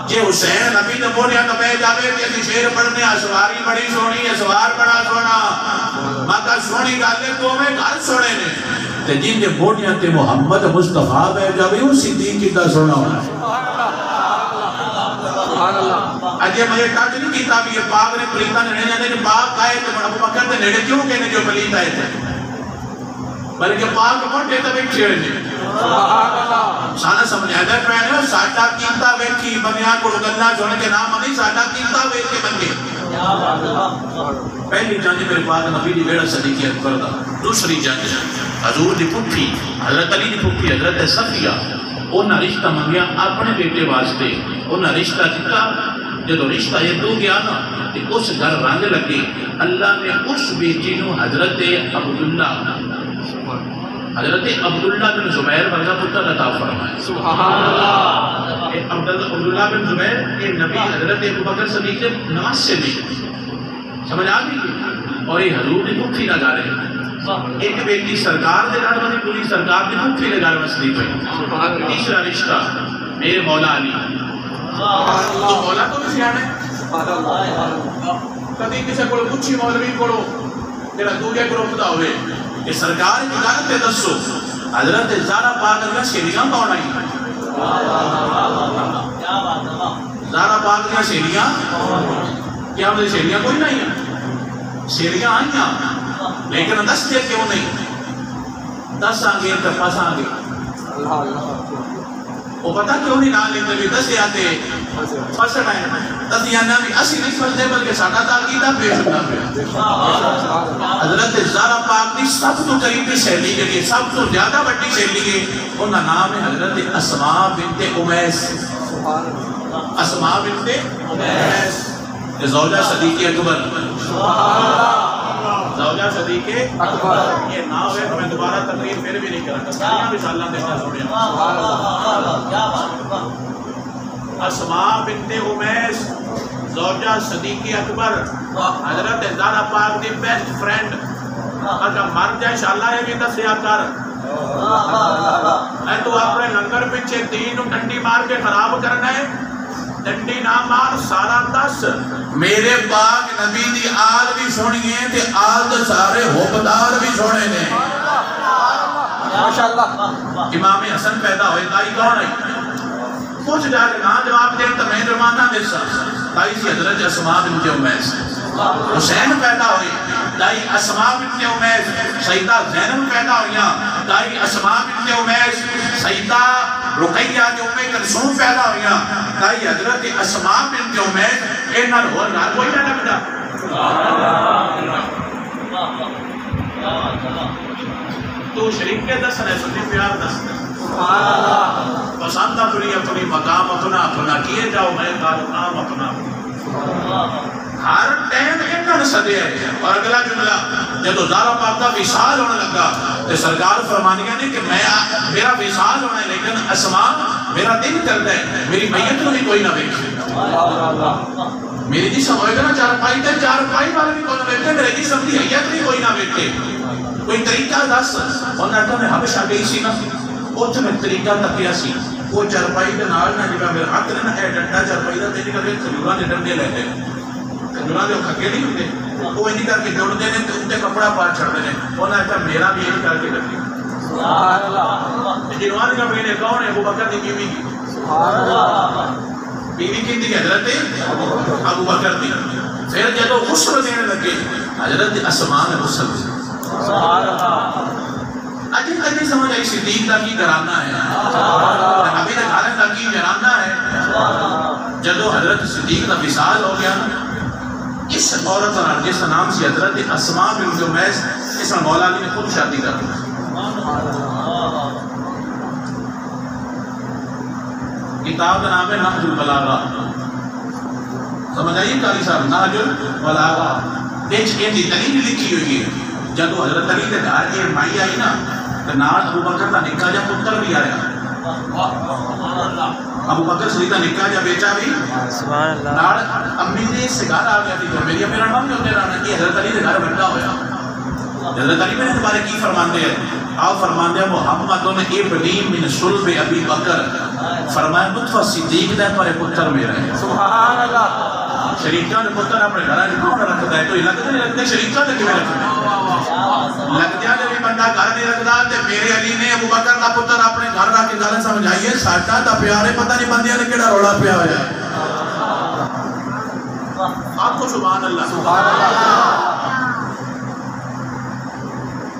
یہ حسین نبی تو بولیا تو پہ جاوے کہ شیر پڑھنے سواری بڑی سونی ہے سوار بڑا سونا ماتا سونی گالے تو میں گھر سونے نے تے جن دے بولیا تے محمد مصطفیٰ پہ جاوے وہ صدیق کی دا سونا ہونا ہے اجے میں کاج نہیں کیتا بھی یہ پاک نے پلیتا نے نہیں کہ پاک آئے تو ابو بکر دے نیڑے کیوں کہنے جو پلیتا ہے تھے بلکہ پاک موٹے تو بیٹھے ہوئے سانا سمجھا دے پہنے ساٹا کیتا ویکھی بنیاں کو گلنا جونے کے نام نہیں ساٹا کیتا ویکھی بنگے پہلی جانج میرے پاک نبی دی بیڑا صدیق اکبر دا دوسری جانج حضور دی پھپھی حضرت علی دی پھپھی حضرت صفیہ انہاں رشتہ منگیا اپنے بیٹے واسطے، انہاں رشتہ کیتا، جدو رشتہ یہ دو گیا نا تو اس گھر رنگ لگے، اللہ نے اس بیٹی نو حضرت عبداللہ بن زبیر ورگا پتر عطا فرمایا۔ سبحان اللہ۔ عبداللہ بن زبیر یہ نبی حضرت ابوبکر صدیق کے نواسے میں، سمجھ آ گئی؟ اور یہ حضور نے پھپھی لگا رہے ہیں، ایک بیٹی سرکار دے گھر میں پوری سرکار کی پھپھی لگا رہے وسلی پہ۔ تیسرا رشتہ میرے مولا علی، تو مولا تو بھی سیاح ہے، کبھی کسی کو پوچھی مولوی کو تیرا دوجہ کو رکھتا ہوئے کہ سرکار کی گھر تے دسو حضرت زارا پاک اللہ شیریاں کون آئی؟ زارا پاک اللہ شیریاں کیا مجھے شیریاں کوئی نہیں ہیں؟ شیریاں آئیاں لیکن دستے کیوں نہیں؟ دس آگے تو پاس آگے وہ پتہ کیوں نہیں نہ لیتے بھی دس آتے فسٹ ہے دس یعنی بھی اسی نہیں فسٹے بلکہ ساڑھا تاقیدہ پیش ہوتا ہے۔ حضرت زارا پاک کی سب تو قریبی سہلی کے لیے سب تو زیادہ بڑی سہلی کے انہا نام ہے حضرت اسماء بنت امیس۔ اسماء بنت امیس زوجہ صدیق اکبر، زوجہ صدیق اکبر، یہ نام ہے میں دوبارہ تقریر پھر بھی نہیں کرتا ساریاں بھی اللہ دیکھنا سوڑیا۔ اسماء بنت امیس زوجہ صدیق اکبر، حضرت زارا پاک دی بیسٹ فرینڈ، اگر مر جائے انشاءاللہ یہ بھی دسیا کر اے تو اپنے لنگر پچھے تین ڈنڈی مار کے خراب کرنا ہے، ڈنڈی نہ مار سارا دس میرے پاک نبی دی آل بھی سونی ہیں تے آل دے سارے حبدار بھی سونے نے۔ امام حسن پیدا ہوئے تائی کون ہے؟ کچھ جا کے کہاں جواب دیں تو میں درمانہ دے سا تائی سی حضرت اسماء بنت امیس۔ حسین پیدا ہوئی تائی اسماء بنت امیس۔ سیدہ زینب پیدا ہوئیاں تائی اسماء بنت امیس۔ سیدہ رقیہ جو ام کلثوم پیدا ہوئیاں تائی حضرت اسماء بنت امیس۔ اے نال ہو نال کوئی نہ لگدا تو شریف کے دس نے سنی پیار دس پسند اپنی اپنی مقام اپنا کیے جاؤ میں کام اپنا ہر ٹائم انہوں صدے ہے۔ اور اگلا جملہ جب زارا پاک کا وصال ہونے لگا تو سرکار فرمانیاں نے کہ میرا وصال ہونا ہے لیکن اسماء میرا دل کرتا ہے میری میت بھی کوئی نہ بیکھے، میری جسم ہوئے گا نا چارپائی تے چارپائی والے بھی کوئی نہ بیکھے، میرے جسم کی حیت بھی کوئی نہ بیکھے، کوئی طریقہ دس انہوں نے حبشہ گئی سی نا اوتھ میں طریقہ تکیا سی وہ چارپائی کے نال نہ جگہ میرے ہاتھ نے نا اے ڈنڈا چارپائی دا تیری کر کے کھجوراں دے ڈنڈے لیتے کھجوراں دے کھگے نہیں ہوتے وہ انہی کر کے جوڑ دے نے تے انتے کپڑا پار چھڑ دے نے انہوں نے کہا میرا بھی انہی کر کے رکھی سبحان اللہ۔ جنوان کا بہنے کون ہے؟ ابوبکر دی بیوی کی بیوی کی تھی حضرت ابوبکر دی۔ پھر جب غسل دینے لگے حضرت اسماء نے غسل دی سبحان اللہ۔ اجی سمجھ آئی صدیق دا کی گھرانہ ہے نبی دا گھرانہ دا کی گھرانہ ہے۔ جب حضرت صدیق دا وصال ہو گیا اس عورت اور جس کا نام سی حضرت اسماء بنت امیس، اس میں مولا علی نے خود شادی کر دی۔ کتاب کا نام ہے نہج البلاغہ، سمجھ آئیے قاری صاحب نہج البلاغہ، دیکھ کے دلیل لکھی ہوئی ہے۔ جب حضرت علی کے گھر یہ مائی آئی نا تو نال ابوبکر کا نکاح جا پتر بھی آیا، ابوبکر صدیق کا نکاح جا بیٹا بھی نال امی نے اس سے گھر آ گیا تھی تو میری امی رحمہ بھی ہوتے رہنا کہ حضرت علی کے گھر بڑھا ہویا۔ حضرت علی میں نے تمہارے کی فرماندے ہیں؟ آپ فرماندے ہیں محمد ابنی من صلب ابی بکر، فرمایا نطفہ صدیق دے پر پتر میرا ہے سبحان اللہ۔ شریکہ نے پتر اپنے گھر آج کون رکھتا ہے تو یہ لگتے نہیں رکھتے شریکہ نے کیوں رکھتے ہیں؟ لگتے ہیں جب بندہ گھر نہیں رکھتا تو میرے علی نے ابوبکر کا پتر اپنے گھر رکھ کے گھر سمجھائیے ساٹھا تا پیارے پتہ نہیں بندیاں نے کیڑا روڑا پیا ہوا ہے۔ آپ کو سبحان اللہ سبحان اللہ۔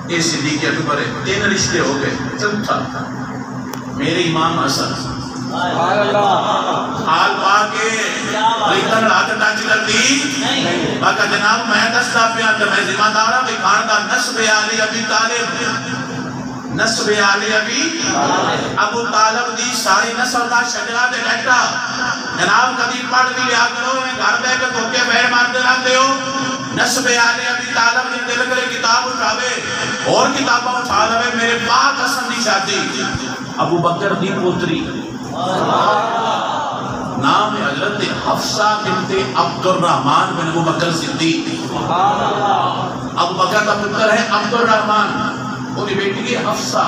یہ صدیق اکبر ہے، تین رشتے ہو گئے۔ چوتھا میرے امام حسن حال پا کے لیکن رات ٹچ کر دی باقا جناب میں دستا پیا کہ میں ذمہ دارا بھی خاندان نسب علی ابی طالب نسب آل ابی ابو طالب دی ساری نسل دا شجرہ دے بیٹھا جناب کبھی پڑھ بھی لیا کرو گھر بے کے دھوکے بیر مارتے رہتے ہو نسب آل ابی طالب دی دل کرے کتاب اٹھاوے اور کتاباں اٹھا لوے میرے پاک حسن دی شادی ابو بکر دی پوتری نام حضرت حفصہ بنت عبد الرحمن بن ابو بکر صدیق ابو بکر کا پتر ہے عبد الرحمن انہی بیٹی کی حفصہ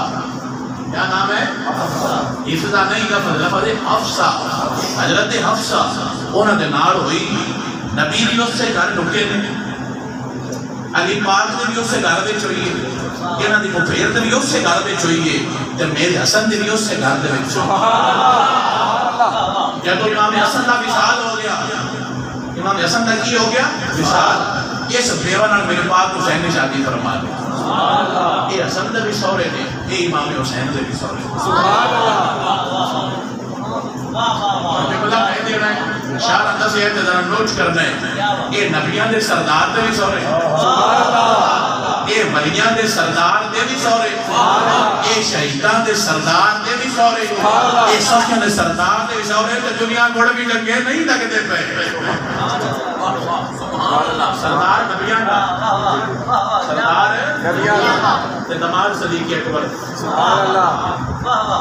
کیا نام ہے حفظہ نہیں لفظ حفصہ حضرت حفصہ انہوں نے نار ہوئی نبی بھی اس سے گھر ڈھکے نے علی پاک نے بھی اس سے گھر دے چوئیے انہوں نے مفیر نے بھی اس سے گھر دے چوئیے تو میرے حسن نے بھی اس سے گھر دے چوئیے جب تو امام حسن کا وصال ہو گیا امام حسن کا کی ہو گیا وصال اس بیوہ نال میرے پاک حسین نے شادی فرما دی یہ حسن دے بھی سورے نے یہ امام حسین دے بھی سورے مجھے بلا کہہ دے رہا ہے شاہ اندہ سے ذرا نوٹ کرنا ہے یہ نبیان دے سردار دے بھی سورے یہ ولیان دے سردار دے بھی سورے یہ شہیدان دے سردار دے بھی سورے یہ سخیان دے سردار دے بھی سورے تو دنیا گوڑ بھی لگے نہیں لگتے پہ سردار نبیان دا سردار تے دمار صدیق اکبر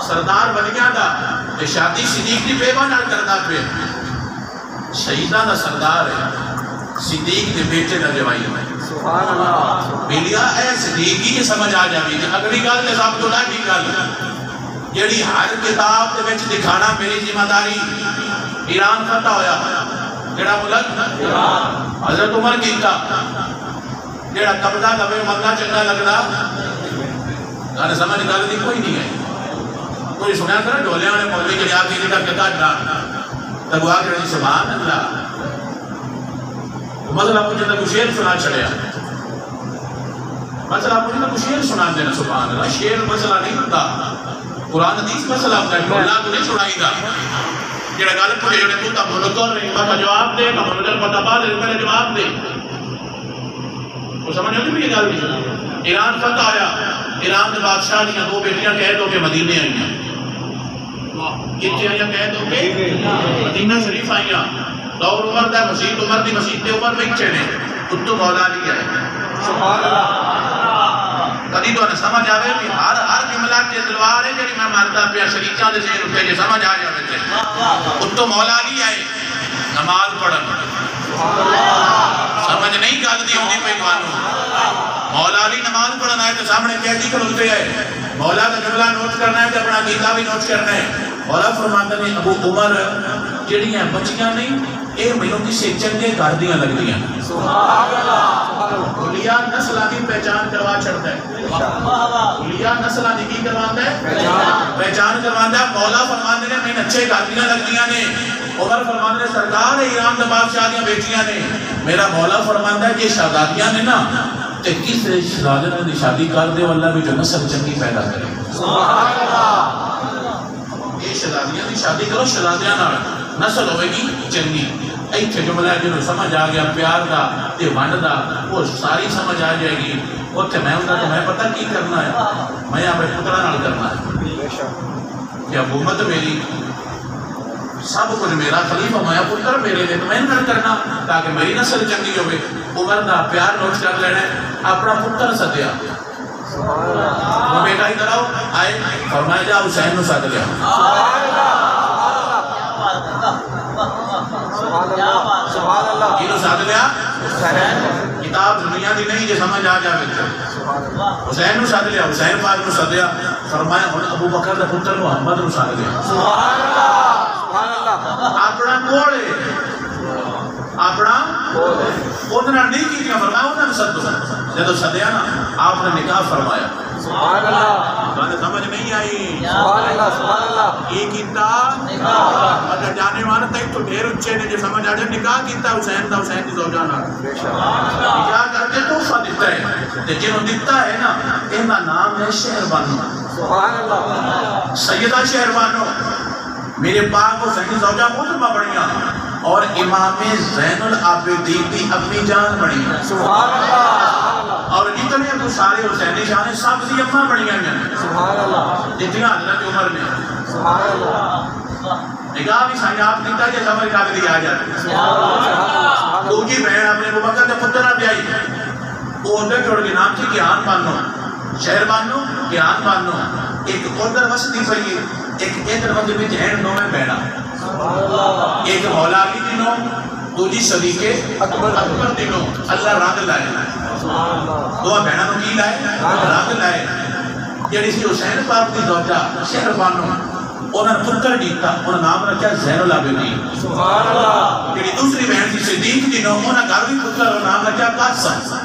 سردار ولیان دا تے شادی صدیق دی بیوہ نال کرنا پہ شہیدان دا سردار ہے صدیق دے بیٹے دا جوائی ہے بیلیا اے صدیقی کے سمجھ آ جاوی کہ اگلی گال تے صاحب تو لائے بھی گال جیڑی ہر کتاب دے وچ دکھانا میری ذمہ داری ایران فتح ہویا جیڑا ملک حضرت عمر کیتا جیڑا قبضہ لوے مگنا چنگا لگنا گانے سمجھ گال دی کوئی نہیں ہے کوئی سنیا کرا ڈولے آنے مولوی کے لیے کا کتا ڈا تب وہ آگے رہی سبحان اللہ مثلا مجھے تو شیر سنا چھڑیا مثلا مجھے تو شیر سنا دینا سبحان اللہ شیر مثلا نہیں ہوتا قرآن حدیث مثلا ہوتا ہے اللہ کو نہیں سنائی دا جڑا غالب کو جڑے تو تا بولو کر رہی کا جواب دے کا منظر پتہ بعد پہلے جواب دے وہ سمجھ نہیں یہ گل ایران فتح آیا ایران کے بادشاہ نے دو بیٹیاں قید ہو کے مدینے آئیں کتنے آئیں قید ہو کے مدینہ شریف آئیں دور عمر دا مسجد عمر دی مسجد دے عمر میں چنے اتو مولا علی ہے سبحان اللہ کدی تو نے سمجھ آوے کہ ہر جملہ تے تلوار ہے جڑی میں ماردا پیا شریکاں دے ذہن تے جے سمجھ آ جاوے تے اتو مولا علی ہے نماز پڑھن سمجھ نہیں گل دی ہوندی پئی توانوں مولا علی نماز پڑھن آئے تے سامنے قیدی کھلوتے ہے مولا کا جملہ نوٹ کرنا ہے تے اپنا عقیدہ بھی نوٹ کرنا ہے مولا فرماتا نے ابو عمر جڑیاں بچیاں نہیں اے مینوں کسے چنگے گھر دیاں لگدیاں سبحان اللہ اولیاء نسلاں دی پہچان کروا چھڑدا ہے اولیاء نسلاں دی کی کرواتا ہے پہچان کرواتا ہے مولا فرماندے نے مین اچھے گھر دیاں لگدیاں نے عمر فرماندے نے سرکار ایران دے بادشاہ دیاں بیٹیاں نے میرا مولا فرماندا ہے کہ شہزادیاں نے نا تے کس شہزادے دی شادی کر دے اللہ بھی جو نسل چنگی پیدا کرے سبحان اللہ یہ شہزادیاں دی شادی کرو شہزادیاں نال نسل ہوئے گی چنگی ایتھے جملہ ہے جنہوں سمجھ آ گیا پیار دا تے ونڈ دا وہ ساری سمجھ آ جائے گی اوتھے میں ہوں تو میں پتہ کی کرنا ہے میں اپنے پترا نال کرنا ہے کہ حکومت میری سب کچھ میرا خلیفہ میں پتر میرے دے تو میں نہ کرنا تاکہ میری نسل چنگی ہوئے عمر دا پیار نوٹ کر لینا ہے اپنا پتر سدیا وہ بیٹا ہی کراؤ آئے فرمایا جا حسین نو سد لیا سبحان اللہ کینو ساتھ لیا کتاب دنیا دی نہیں جو سمجھ آ جائے حسین نو ساتھ لیا حسین پاک نو ساتھ لیا فرمایا ابو بکر دا پتر محمد نو ساتھ لیا سبحان اللہ اپنا کوڑے اپنا انہوں نے نہیں کی فرمایا انہوں نے ساتھ جب ساتھیا نا آپ نے نکاح فرمایا سبحان اللہ بات سمجھ نہیں آئی سبحان اللہ یہ کیتا اگر جانے والا تک تو ڈھیر اچھے نے جو سمجھ آ جائے نکاح کیتا حسین دا حسین کی زوجہ نہ نکاح کر کے تحفہ دیتا ہے جنہوں دیتا ہے نا ان کا نام ہے شہربانو سبحان اللہ سیدہ شہربانو میرے پاک حسین کی زوجہ محترمہ بڑھیاں اور امام زین العابدین کی اپنی جان بنی سبحان اللہ اور جتنے ابو سارے حسینی شاہ نے سب دی اماں بنی ہیں سبحان اللہ جتنا حضرت عمر نے سبحان اللہ نگاہ بھی سائیں آپ دیتا کہ سمجھ کا بھی آ جاتے سبحان اللہ دوجی بہن اپنے ابو بکر کے پتر نہ بیائی وہ ادھر چھوڑ کے نام تھی گیان بانو شہر بانو گیان بانو ایک ادھر وسطی پئی ایک ادھر وقت بھی جہن نو میں بیڑا ایک مولا علی دنوں دوجی صدیقے اکبر دنوں اللہ رنگ لائے دعا بہنہ نو کی لائے رنگ لائے یعنی سی حسین پاک کی زوجہ شہر بانو انہوں نے پتر دیتا انہوں نے نام رکھا زین العابدین سبحان اللہ یعنی دوسری بہن تھی صدیق دنوں انہوں نے گھر بھی پتر اور نام رکھا قاسم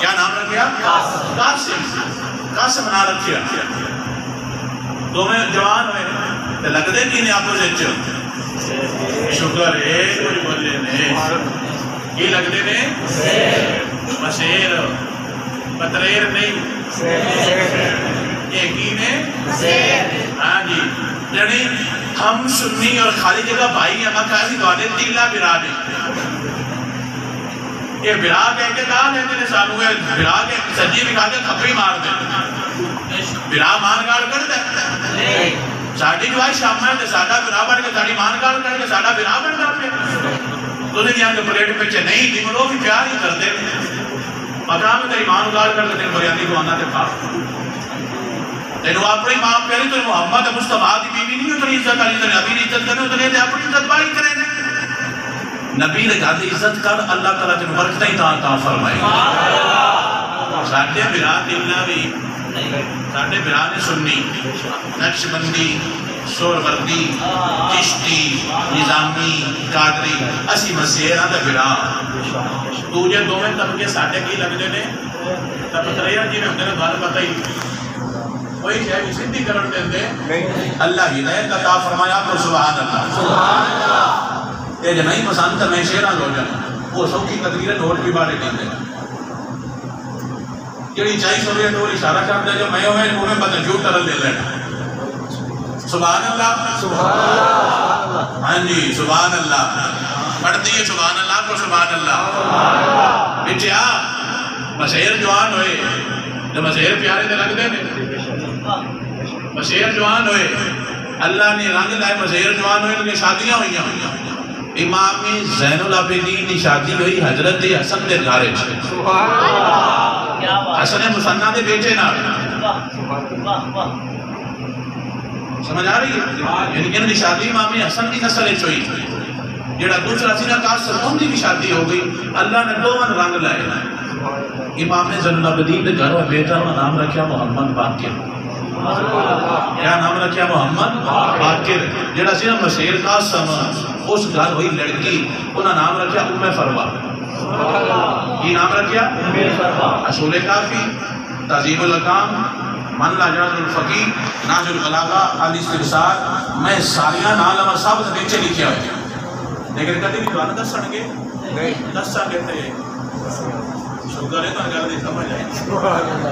کیا نام رکھا قاسم نام رکھا دو میں جوان ہوئے تو لگ دے کی نے آپ سے چل شکر ہے کوئی بولے نے کی لگ دے نے مشیر پتریر نہیں یہ کی نے ہاں جی یعنی ہم سنی اور خالی جگہ بھائی ہمیں کہا سی دوالے تیلہ برا دے یہ برا کہہ کے کہا دیتے نے سانو ہے برا کے سجی بھی کھا کے کھپی مار دے برا مان گاڑ کر دے ساڑھی جو آئی شام میں دے ساڑھا برا بڑھ کے ساڑھی مان گاڑ کر کے ساڑھا برا بڑھ جاتے تو نے یہاں کے پلیٹ پچھے نہیں دیملو بھی پیار ہی کر دے مقام میں تیری مان گاڑ کر کے تیری بریانی کو آنا دے پاس تینو اپنی ماں پیاری تو محمد مصطفیٰ دی بیوی نہیں اتنی عزت علی تنے ابھی عزت کرنے اتنے دے اپنی عزت بائی کریں نبی نے کہا کہ عزت کر اللہ تعالیٰ تین برکتہ ہی تا فرمائے ساڑھے برات دینا بھی ساڑھے برات سنی نقش بندی سور وردی چشتی نظامی قادری اسی مسیحہ دا برات تو یہ دو میں طبقے ساڑھے کی لگ دے نے تب تریہ جی میں ہم نے بھال پتہ ہی کوئی شاید سندھی کرن دے دے اللہ ہدایت عطا فرمایا تو سبحان اللہ یہ جو نہیں پسند تھا میں شیران ہو جانا وہ سب کی تقدیر نوٹ بھی بارے نہیں دے جڑی چاہی سو رہے تو اشارہ کر دے جو میں ہوئے انہیں بدل جھوٹ کرل دے لینا سبحان اللہ سبحان اللہ ہاں جی سبحان اللہ پڑھ دیئے سبحان اللہ کو سبحان اللہ بچیا مشہر جوان ہوئے جو مشہر پیارے دے لگ دے مشہر جوان ہوئے اللہ نے رنگ لائے مشہر جوان ہوئے انہیں شادیاں ہوئی امام زین العابدین کی شادی ہوئی حضرت حسن دے گھارے حسن مسنہ دے بیٹے نہ سمجھ آ رہی ہے یعنی انہوں نے شادی امام حسن کی نسل چوئی جڑا دوسرا سینہ قاسم ان کی شادی ہو گئی اللہ نے دوون رنگ لائے امام زین العابدین دے گھر اور بیٹا انہوں نام رکھیا محمد باقر کیا نام رکھیا محمد باقر جڑا سینہ مشہر قاسم اس گھر ہوئی لڑکی انہوں نام رکھیا ام فروا یہ نام رکھیا اصول کافی تعظیم الکام من لا جاز الفقی ناج الغلاغہ علی استرسال میں ساریاں نالمہ صاحب سے نیچے لکھیا ہوئی لیکن کہتے بھی دوانہ دس سنگے دس سا کہتے ہیں شکر ہے تو اگر دے سمجھ آئے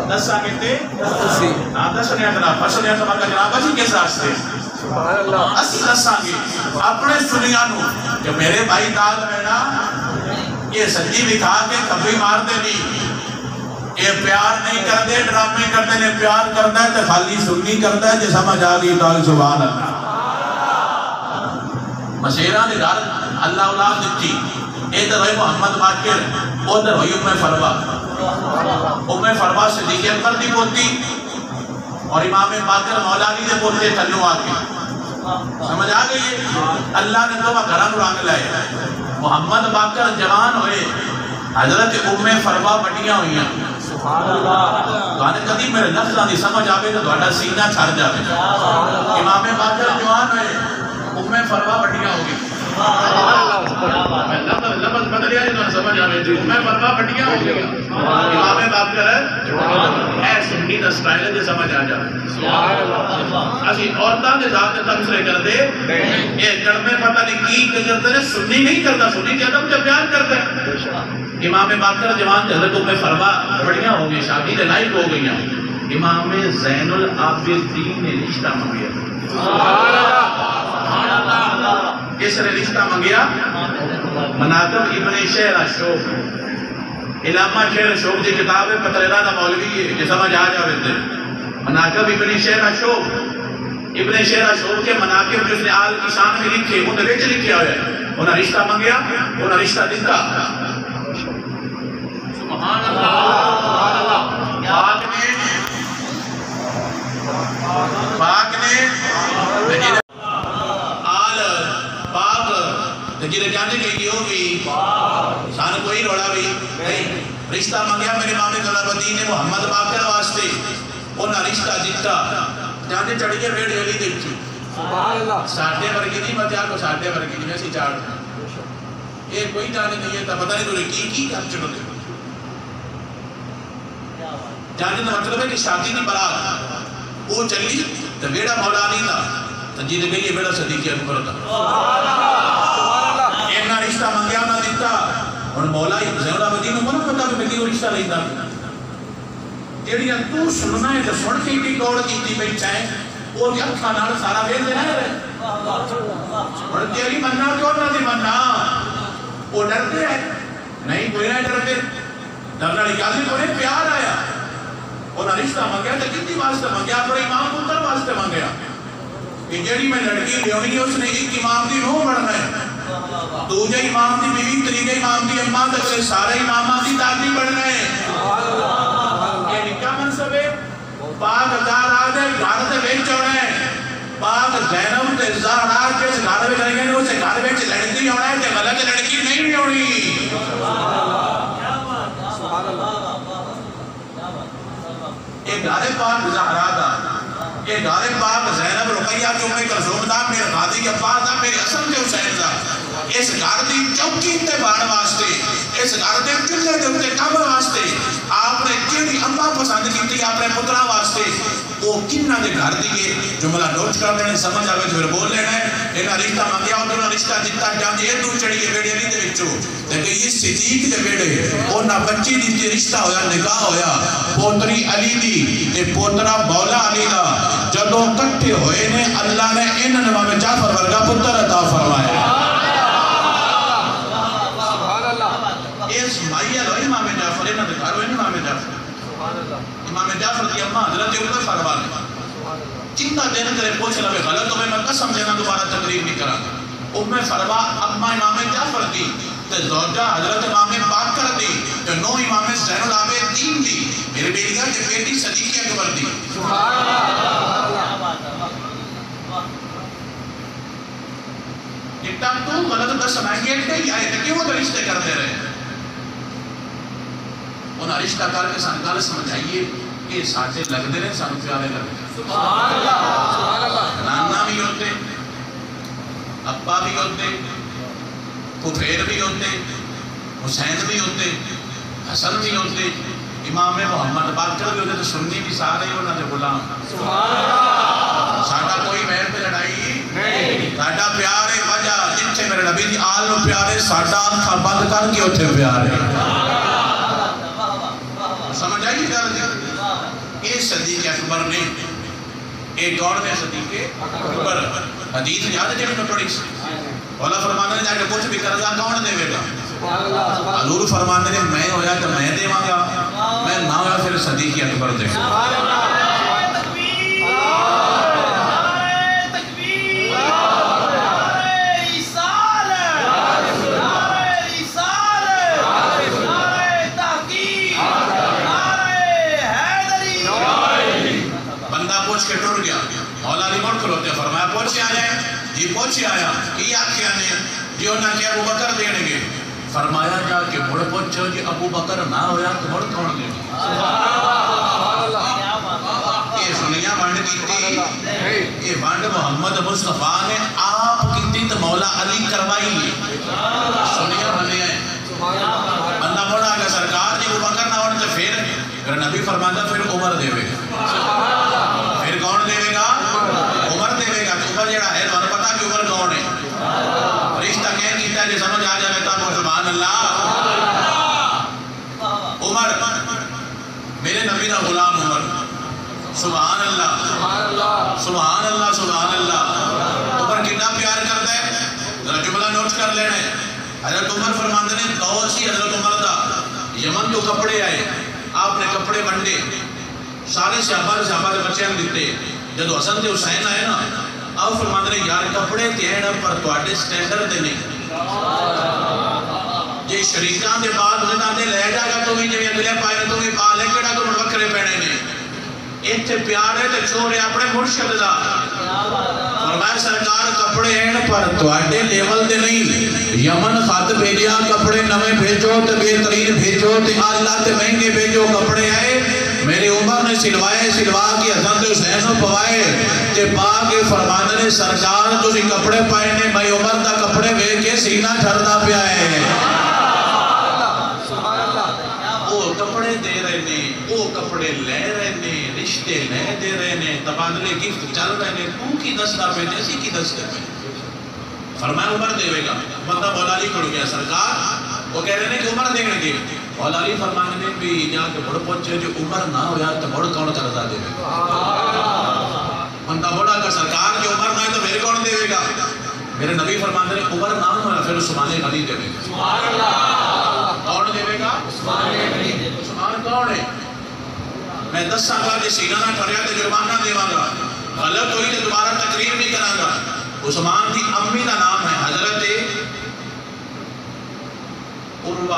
دس سا کہتے دس سنگے اگر فصل یا سمجھ کا جناب اسی کے ساتھ سے اسی دس سانگے اپنے سنیاں نو کہ میرے بھائی داد میں نا یہ سجی بکھا کے کبھی مار دے نہیں یہ پیار نہیں کر دے ڈرامے کر دے پیار کرتا ہے تو خالی سنی کرتا ہے جو سمجھ آگئی تاک سبحان اللہ مشیرہ نے گھر اللہ اولاد دیتی ادھر ہوئی محمد باقر ادھر ہوئی ام فروا صدیق اکبر دی پوتی اور امام باقر مولا علی دے پوتے تھلو آگے سمجھ آ گئی ہے اللہ نے تو گھران رنگ لائے محمد باقر جوان ہوئے حضرت ام فروا بڑیاں ہوئی ہیں گانے قدیم میرے لفظاں دی سمجھ آوے تو دوڑا سینہ چھڑ جاوے امام باقر جوان ہوئے ام فروا بڑیاں ہوگی لفظ بدلیا جو سمجھ آوے ام فروا بڑیاں ہوگی امام باقر اے سنی دا سٹائل دے سمجھ آ جاوے اسی عورتاں دے ذات تبصرے کر دے یہ کڑمے پتہ نہیں کی کرتے ہیں سنی نہیں کرتا سنی کے ادب جب بیان کرتا ہے امام باقر جوان حضرت ام فروا بڑیاں ہو گئی شادی کے لائق ہو گئی ہیں امام زین العابدین نے رشتہ مانگیا اس نے رشتہ منگیا مناقب ابن شہر اشوق علامہ شہر اشوق دی کتاب ہے پتریدہ دا مولوی ہے کہ سمجھ آ جاوے تھے مناقب ابن شہر اشوق ابن شہر اشوق کے مناقب جس نے آل کی شان میں لکھے وہ نے ویچ لکھیا ہوئے انہاں رشتہ منگیا انہاں رشتہ دیتا سبحان اللہ پاک نے آل پاک تجھے جانے کے لیے بھی سان کوئی روڑا بھی نہیں رشتہ منگیا میرے امام طلب الدین محمد باقر واسطے انہاں رشتہ دیتا جانے چڑھئے بیڑی علی دیکھتی ساڑھے ورگی نہیں مطیار کو ساڑھے ورگی نہیں ویسی چاڑ یہ کوئی جانے نہیں ہے تا پتہ نہیں تو کی کام چلو دے جانے کا مطلب ہے کہ شادی نہیں برات وہ چلی تو بیڑا مولا نہیں تھا تو جی نے کہی یہ بیڑا صدیقی اکبر تھا اینا رشتہ منگیا نہ دیتا اور مولا زین العابدین کو نہ پتا کہ میں کیوں رشتہ نہیں تھا جیڑی تو سننا ہے تو سن کے بھی دوڑ کی بیٹھا ہے وہ بھی اکھا نال سارا بیل دینا ہے اور تیری مننا کیوں نہ دی مننا وہ ڈرتے ہیں نہیں کوئی نہ ڈرتے ڈرنا نکالنے کو نہیں پیار آیا انہاں رشتہ منگیا تو کتنی واسطہ منگیا اپنے امام پتر واسطے منگیا کہ جیڑی میں لڑکی لیونی اس نے ایک امام دی نو بڑھنا ہے دوجہ امام دی بیوی تریجہ امام دی امام تک سارے امامہ دی دادی بڑھنا ہے یہ نکاح منصب ہے پاک ہزار آدھے گھر سے بیچ ہونا ہے پاک زینب تے زہرا جس گھر میں جائیں گے اسے گھر میں لڑکی ہونا ہے کہ غلط لڑکی نہیں ہونی ایک گھر پاک زہرا دا ایک گھر پاک زینب رقیہ جو میں کلثوم دا میرے غازی کے پاس دا میرے اسم کے حسین دا اس گھر دی چوکی تے بان واسطے اس گھر دے چلے دے اتے کام واسطے آپ نے جیڑی امبا پسند کی تھی آپ نے پترا واسطے وہ کنہ دے گھر دیئے جملہ نوٹ کر دینے سمجھ آوے جو بول لینا ہے اینا رشتہ مانگیا اور انہوں رشتہ جتا جان یہ دو چڑھئے بیڑے نہیں دے بچو لیکن یہ صدیق دے بیڑے اونا بچی دیتی رشتہ ہویا نکاح ہویا پوتری علی دی تے پوترا مولا علی دا جدوں کٹھے ہوئے نے اللہ نے ان امام جعفر ورگا پتر عطا فرمایا اس مائیہ لو امام جعفر انہوں نے کھارو امام جعفر امام جعفر کی اممہ حضرت عمر فرمان چندہ دینے کرے پوچھ لے غلط ہو میں قسم دینا دوبارہ تقریر نہیں کرا ام فرما اممہ امام جعفر دی تے زوجہ حضرت امام باقر دی جو نو امام زین العابدین دی میرے بیٹیاں کے بیٹی صدیقی اکبر دی اتنا تو غلط قسم ہے کہ آئے تھے کہ وہ تو رشتے کر دے رہے انہاں رشتہ کر کے سان گل سمجھائیے کہ ساٹھے لگ دے رہے سانو پیارے لگ دے نانا بھی ہوتے ابا بھی ہوتے کفیر بھی ہوتے حسین بھی ہوتے حسن بھی ہوتے امام محمد باقر بھی ہوتے تو سنی بھی سارے ہی انہاں سے غلام ساٹھا کوئی مہر پہ لڑائی ساٹھا پیارے وجہ جنچے میرے نبی دی آل و پیارے ساٹھا آنکھا بند کر کے ہوتے پیارے سمجھ آئی کر دیا یہ صدیق اکبر نے ایک دور میں صدیق اکبر حدیث یاد ہے جب میں پڑھی سی اولا فرمانے نے جا کے کچھ بھی کرزا کون دے گا حضور فرمانے نے میں ہویا تو میں دے مانگا میں نہ ہویا پھر صدیق اکبر دے پہنچے آیا جی پہنچے آیا کی آکھیا نے جی انہاں کہ ابو بکر دینے گے فرمایا جا کہ مڑ پہنچو جی ابو بکر نہ ہویا تو مڑ کون دے یہ سنیا بانڈ کیتی یہ بانڈ محمد مصطفیٰ نے آپ کیتی تو مولا علی کروائی سنیا بنے ہیں بندہ مولا آگا سرکار جی ابو بکر نہ ہونے تو پھر نبی فرماتا پھر عمر دے گا پھر کون دے گا عمر دے گا عمر جڑا ہے تو پتا کہ عمر کون ہے رشتہ کہہ کیتا ہے جی سمجھ آ جائے تو سبحان اللہ عمر میرے نبی کا غلام عمر سبحان اللہ سبحان اللہ سبحان اللہ عمر کتنا پیار کرتا ہے ذرا حضرت عمر فرماندے نے دور سی حضرت عمر دا یمن جو کپڑے آئے آپ نے کپڑے بنڈے سارے صحابہ دے بچے نے دیتے جدو حسن تے حسین آئے نا آپ فرماندے نے یار کپڑے تے ہیں پر تواڈے سٹینڈرڈ تے نہیں جے شریکاں دے بعد انہاں دے لے جا گا تو بھی جویں اگلے پائے تو بھی پا لے کیڑا تو وکھرے پینے نے ایتھے پیار ہے تے چور ہے اپنے مرشد دا فرمایا سرکار کپڑے ہیں پر تواڈے لیول دے نہیں یمن خط بھیجیا کپڑے نویں بھیجو تے بہترین بھیجو تے اعلیٰ تے مہنگے بھیجو کپڑے آئے میرے عمر نے سلوائے سلوا کے حسن حسین کو پوائے تے پا کے فرماندے نے سرکار تسی کپڑے پائے نے میں عمر دا کپڑے وے کے سینہ ٹھردا پیا ہے وہ کپڑے دے رہے نے وہ کپڑے لے رہے نے رشتے لے دے رہے نے تبادلے گفت چل رہے نے تو کی دستا پہ جیسی کی دستے پہ فرمایا عمر دے گا بندہ مولا علی کھڑ گیا سرکار وہ کہہ رہے ہیں کہ عمر دیں گے مولا علی فرمانے نے بھی جا کے بڑھ پہنچے جو عمر نہ ہویا تو بڑھ کون کرتا دے گا بندہ بڑھا کر سرکار جو عمر نہ ہے تو میرے کون دے گا میرے نبی فرمانے نے عمر نہ ہویا پھر عثمان غنی دے گا کون دے گا عثمان کون ہے میں 10 سال بعد سینہ نہ ٹھریا تو جرمانہ دے گا غلط ہوئی تو دوبارہ تقریر نہیں کرا گا عثمان کی امی کا نام ہے حضرت عروہ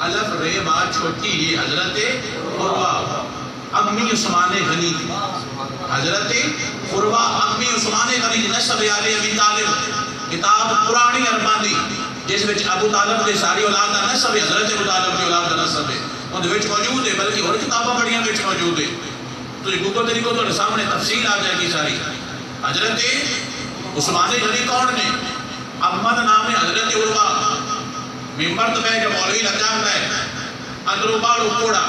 الف رے بات چھوٹی ہی حضرت عروہ امی عثمان غنی حضرت عروہ امی عثمان غنی نسب آل ابی طالب کتاب پرانی ارماندی جس وچ ابو طالب دے ساری اولاد دا نسب ہے حضرت ابو طالب دی اولاد دا نسب ہے ان دے وچ موجود ہے بلکہ اور کتاباں بڑیاں وچ موجود ہے تو یہ گوگل طریقوں تو سامنے تفصیل آ جائے گی ساری حضرت عثمان غنی کون نے اما دا نام ہے حضرت عروہ ممبر تو بے کہ مولوی لگ جاتا ہے اندرو باڑو کوڑا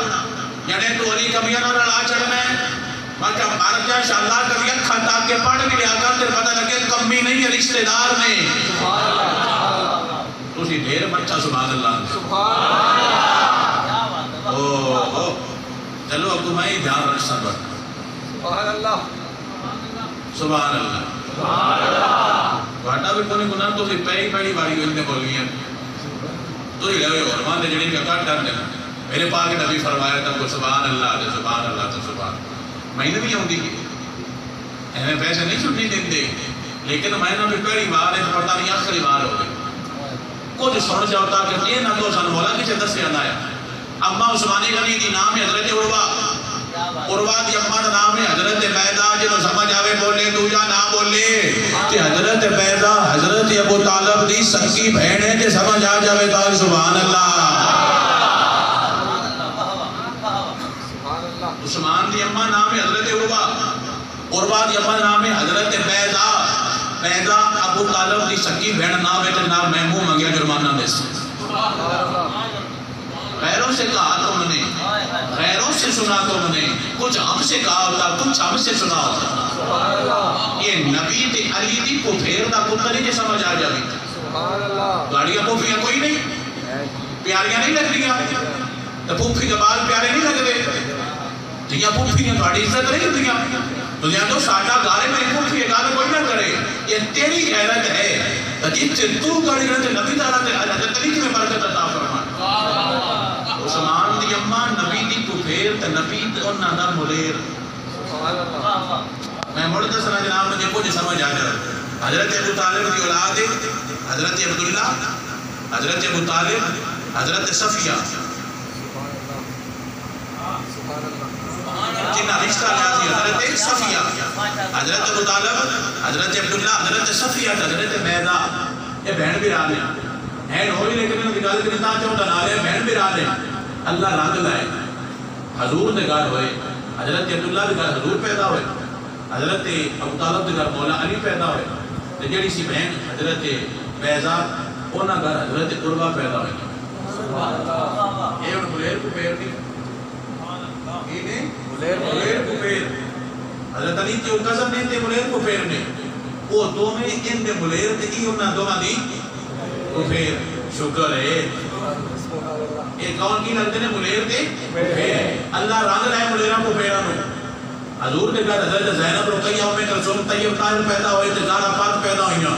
یعنی تو علی کبھی نہ رلا چڑھنا ہے مکہ مار جائے انشاءاللہ کبھی کھاتا کے پڑھ بھی لیا کر تیر پتہ لگے کمی نہیں ہے رشتہ دار نے تو اسی دیر بچہ سبحان اللہ چلو اب تمہیں دھیان رکھ سب سبحان اللہ سبحان اللہ واٹا بھی کونے گناہ تو سی پہی باری ہوئی نے بولی ہیں تو ہی لوے علماء نے جڑی کا کٹ کر دینا میرے پاک نبی فرمایا تھا کو سبحان اللہ تو سبحان میں نے بھی ہوں دی ہمیں پیسے نہیں چھٹنی دیں دے لیکن میں نے بھی پہلی بار ہے تو پڑھتا نہیں آخری بار ہو گئی کچھ سن جاتا کہ یہ نہ تو سن مولا کی چھتا سے آنا ہے اما عثمان غنی کی نام ہے حضرت عروہ دی اما دا نام ہے حضرت بیضہ جنہوں سمجھ آوے بولے دوجا نہ بولے کہ حضرت بیضہ حضرت ابو طالب دی سکی بہن ہے کہ سمجھ آ جاوے تو سبحان اللہ عثمان دی اما نام ہے حضرت عروہ دی اما نام ہے حضرت بیضہ ابو طالب دی سکی بہن نام ہے کہ نام میں منہ منگیا جرمانہ دے سے غیروں سے کہا تم نے غیروں سے سنا تم نے کچھ ہم سے کہا ہوتا کچھ ہم سے سنا ہوتا یہ نبی تے علی دی کو پھیر دا پتر ہی جو سمجھ آ جاوی گاڑیاں پوپیاں کوئی نہیں پیاریاں نہیں لگ دیا تو پوپی کے بعد پیارے نہیں لگ دے جیاں پوپیاں گاڑی عزت نہیں دیا تو جہاں تو ساٹھا گارے میری پوپی ہے گارے کوئی نہ کرے یہ تیری غیرت ہے جیت سے تو گاڑی رہتے نبی تعالیٰ تے حضرت علی کی میں برکت عطا فرما عثمان دی اما نبی دی پھیر تے نبی تے انہاں دا ملیر میں مڑ دسنا جناب مجھے کچھ سمجھ آ جائے حضرت ابو طالب دی اولاد حضرت عبداللہ حضرت ابو طالب حضرت صفیہ جنہ رشتہ لیا تھی حضرت صفیہ حضرت ابو طالب حضرت عبداللہ حضرت صفیہ حضرت بیضہ یہ بہن بھی رہا لیا ہے ہوئی لیکن انہوں نے گل کرنے تا چاہتا نہ لیا بہن بھی رہا لیا اللہ رنگ لائے حضور نے گھر ہوئے حضرت عبداللہ نے گھر حضور پیدا ہوئے حضرت ابو طالب نے گھر مولا علی پیدا ہوئے تو جڑی سی بہن حضرت بیضہ اونا گھر حضرت عروہ پیدا ہوئے یہ انہوں ملیر کو پیر دی ملیر کو پیر حضرت علی کے قسم نہیں تھے ملیر کو پیر نے وہ دو میں ان دے ملیر تے کی انہاں دو دی کو پیر شکر ہے ایک کون کی لگتے نے ملیر تے پیر اللہ رنگ لائے ملیرہ کو پیرہ میں حضور نے کہا حضرت زینب رقیہ میں کلثوم طیب طاہر پیدا ہوئے تے زارا پاک پیدا ہوئیاں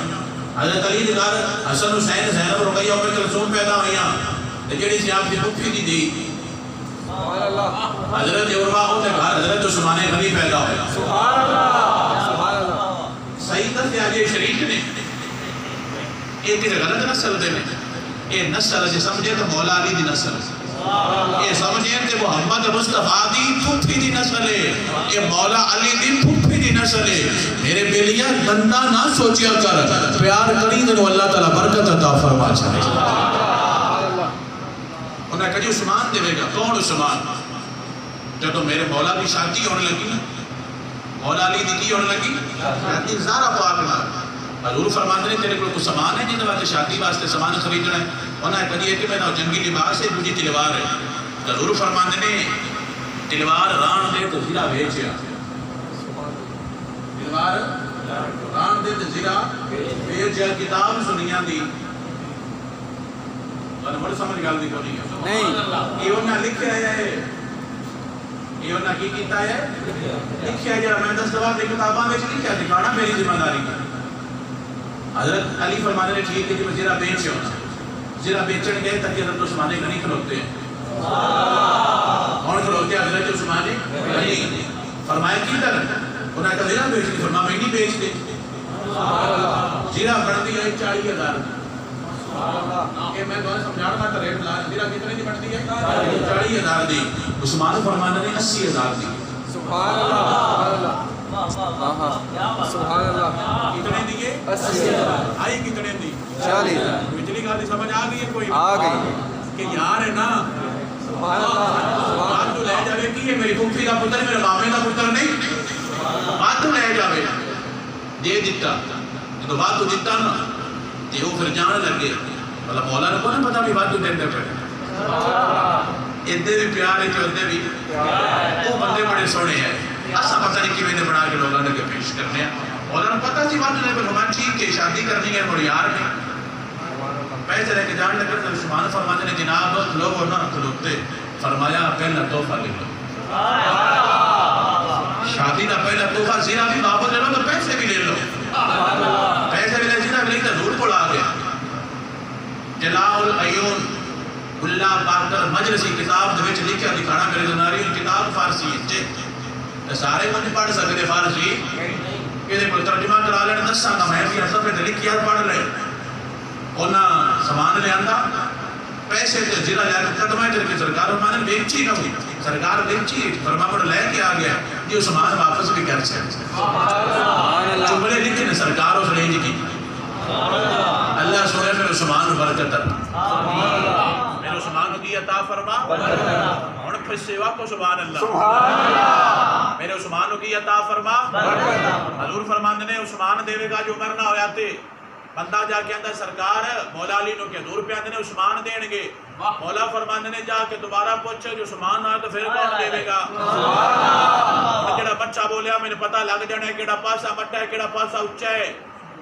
حضرت علی دے گھر حسن حسین زینب رقیہ ام کلثوم پیدا ہوئیاں تے جڑی سی آپ دی پھپھی دی دی سبحان اللہ حضرت عروہ دے گھر حضرت عثمان غنی پیدا ہویا سبحان اللہ سبحان اللہ صحیح دس آگے شریک نے ایک غلط نسل دے میں یہ نسل جے سمجھے تو مولا علی دی نسل یہ سمجھے کہ محمد مصطفیٰ دی پھپھی دی نسل ہے یہ مولا علی دی پھپھی دی نسل ہے میرے بیلیا گندا نہ سوچیا کر پیار کری تو اللہ تعالیٰ برکت عطا فرما چاہے انہیں کہا جی عثمان دے گا کون عثمان جب تو میرے مولا دی شادی ہونے لگی مولا علی دی کی ہونے لگی شادی زارہ پاک نہ حضور فرماتے ہیں تیرے کو سامان ہے جن واسطے شادی واسطے سامان خریدنا ہے انہیں کہا یہ کہ میں نہ جنگی لباس ہے مجھے تلوار ہے حضور فرماتے ہیں تلوار ران دے تو زیرہ بیچیا تلوار ران دے تو زیرہ بیچیا کتاب سنیاں دی بڑا سمجھ گال دی کو نہیں یہ انہیں لکھے ہے یہ انہیں کی کیتا ہے لکھے ہے جب میں 10 دفعہ دی کتاباں میں لکھے دکھانا میری ذمہ داری ہے حضرت علی فرمانے نے ٹھیک ہے کہ میں زیرہ بیچے ہونا زیرہ بیچن گئے تاکہ حضرت عثمان غنی کھلوتے ہیں کون کھلوتے ہیں حضرت عثمان غنی فرمایا کی در انہیں کہا زیرہ بیچ دی فرمایا میں نہیں بیچ دے زیرہ بڑھ دی ہے 40,000 کہ میں دونے سمجھانا تھا ریٹ لا زیرہ کتنے دی بڑھ دی ہے 40,000 دی عثمان فرمانے نے 80,000 دی سبحان اللہ سبحان اللہ کتنے دیئے 80,000 آئی کتنے دی 40,000 پچھلی گالی سمجھ آ گئی ہے کوئی آ گئی کہ یار ہے نا سبحان اللہ بات تو لے جاوے کی ہے میری پھپھی کا پتر میرے مامے کا پتر نہیں بات تو لے جاوے دے دیتا تو بات تو دیتا نا تے وہ پھر جان لگے بلا مولا نے کو نہیں پتا بھی بات تو دیندے پہ ادھے بھی پیار ہے کہ ادھے بھی وہ بندے بڑے سونے ہیں ایسا پتہ نہیں کہ میں نے بنا کے لوگوں نے پیش کرنے ہیں مولا نے پتا سی بات نے پر ہمیں ٹھیک ہے شادی کرنی ہے اور یار میں پیسے لے کے جان لگے تو عثمان فرماتے نے جناب لوگ ہونا کھلوتے فرمایا پہلا تحفہ لے لو شادی کا پہلا تحفہ زیرہ بھی واپس لے لو تو پیسے بھی لے لو پیسے بھی لے زیرہ بھی نہیں تو دور کو آ گیا جلاء العیون اللہ باکر مجلسی کتاب دے وچ لکھیا دکھانا میرے دناری کتاب فارسی ہے سارے من پڑھ سکتے فارسی یہ کوئی ترجمہ کرا لینا دساں گا میں بھی اصل پہ لکھیا پڑھ لے انہاں سامان لے آندا پیسے تے زیرہ لے کے قدمہ تے کہ سرکار فرمانے بیچی نہ ہوئی سرکار بیچی فرما پر لے کے آ گیا یہ سامان واپس بھی کر سکتے سبحان اللہ جملے لکھے نے سرکار اس رینج کی اللہ سنے میرے عثمان برکت میرے عثمان کی عطا فرما اور پھر سوا کو سبحان اللہ میرے عثمان کی عطا فرما حضور فرماندے نے عثمان دے گا جو عمر نہ ہویا تے بندہ جا کے اندر سرکار مولا علی نو کہ حضور پہ آندے نے عثمان دین گے مولا فرماندے نے جا کے دوبارہ پوچھو جو عثمان آئے تو پھر کون دے گا جڑا بچہ بولیا میں نے پتہ لگ جانا ہے کیڑا پاسا مٹا ہے کیڑا پاسا اچھا ہے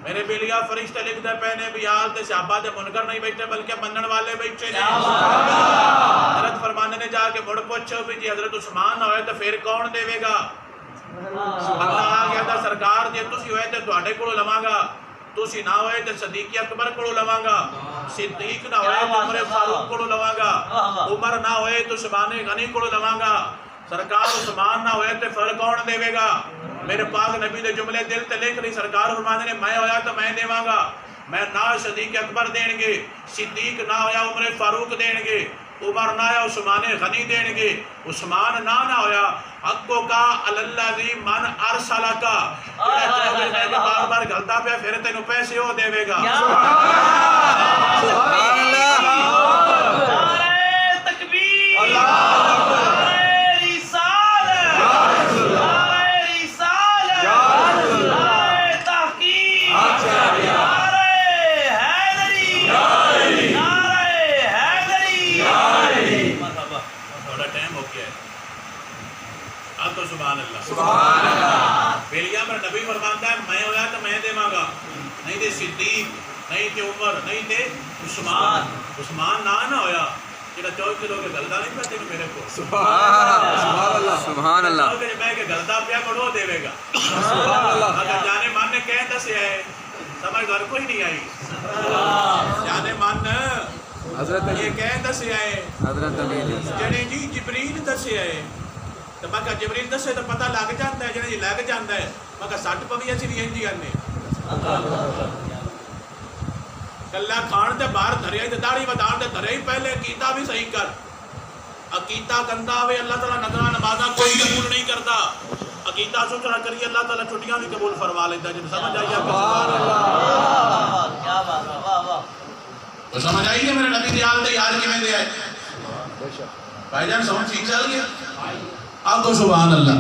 میرے بیلیا فرشتے لکھ دے پہنے بھی آل تے صحابہ دے منکر نہیں بیٹھے بلکہ منن والے بیٹھے نے حضرت فرمانے نے جا کے مڑ پوچھو بھی جی حضرت عثمان ہوئے تو پھر کون دے گا بندہ آ گیا تھا سرکار جی تسی ہوئے تے تواڈے کولوں لواں گا تسی نہ ہوئے تے صدیق اکبر کولوں لواں گا صدیق نہ ہوئے تے عمر فاروق کولوں لواں گا عمر نہ ہوئے تو عثمان غنی کولوں لواں گا سرکار عثمان نہ ہوئے تے پھر کون دے گا میرے پاک نبی دے جملے دل تے لکھ رہی سرکار فرماندے نے میں ہویا تو میں دیواں گا میں نہ صدیق اکبر دین گے صدیق نہ ہویا عمر فاروق دین گے عمر نہ ہویا عثمان غنی دین گے عثمان نہ ہویا حقو کا اللذی من ارسلہ کا بار بار گلتا پہ پھر تینوں پیسے ہو دے گا سبحان اللہ نعرہ تکبیر سبحان اللہ بیلیا پر نبی فرماتا ہے میں ہویا تو میں دے مانگا نہیں دے صدیق نہیں تے عمر نہیں تے عثمان نہ ہویا جڑا 4 کلو کے گلدا نہیں پتے میرے کو سبحان اللہ کہ میں کہ گلدا پیا کڑو دے گا سبحان اللہ اگر جانے مان نے کہہ دسیا ہے سمجھ گھر کوئی نہیں آئی جانے من حضرت یہ کہہ دسے آئے حضرت امین جڑے جی جبریل دسے آئے تو میں کہا جبریل دسے تو پتہ لگ جاتا ہے جڑے جی لگ جاتا ہے میں کہا سٹ پوی اسی بھی انجی آنے کلا کھان تے باہر دھریا ہی تے داڑھی ودان تے دھریا ہی پہلے کیتا بھی صحیح کر عقیدہ گندا ہوئے اللہ تعالیٰ نظرہ نمازہ کوئی قبول نہیں کرتا عقیدہ ستھرا کریے اللہ تعالیٰ چھٹیاں بھی قبول فرما لیتا ہے جب سمجھ آئیے آپ کو سبحان اللہ کیا بات ہے واہ واہ تو سمجھ آئیے میرے نبی دی حال دے یار کی میں دے آئے بھائی جان سمجھ ٹھیک چل گیا آپ کو سبحان اللہ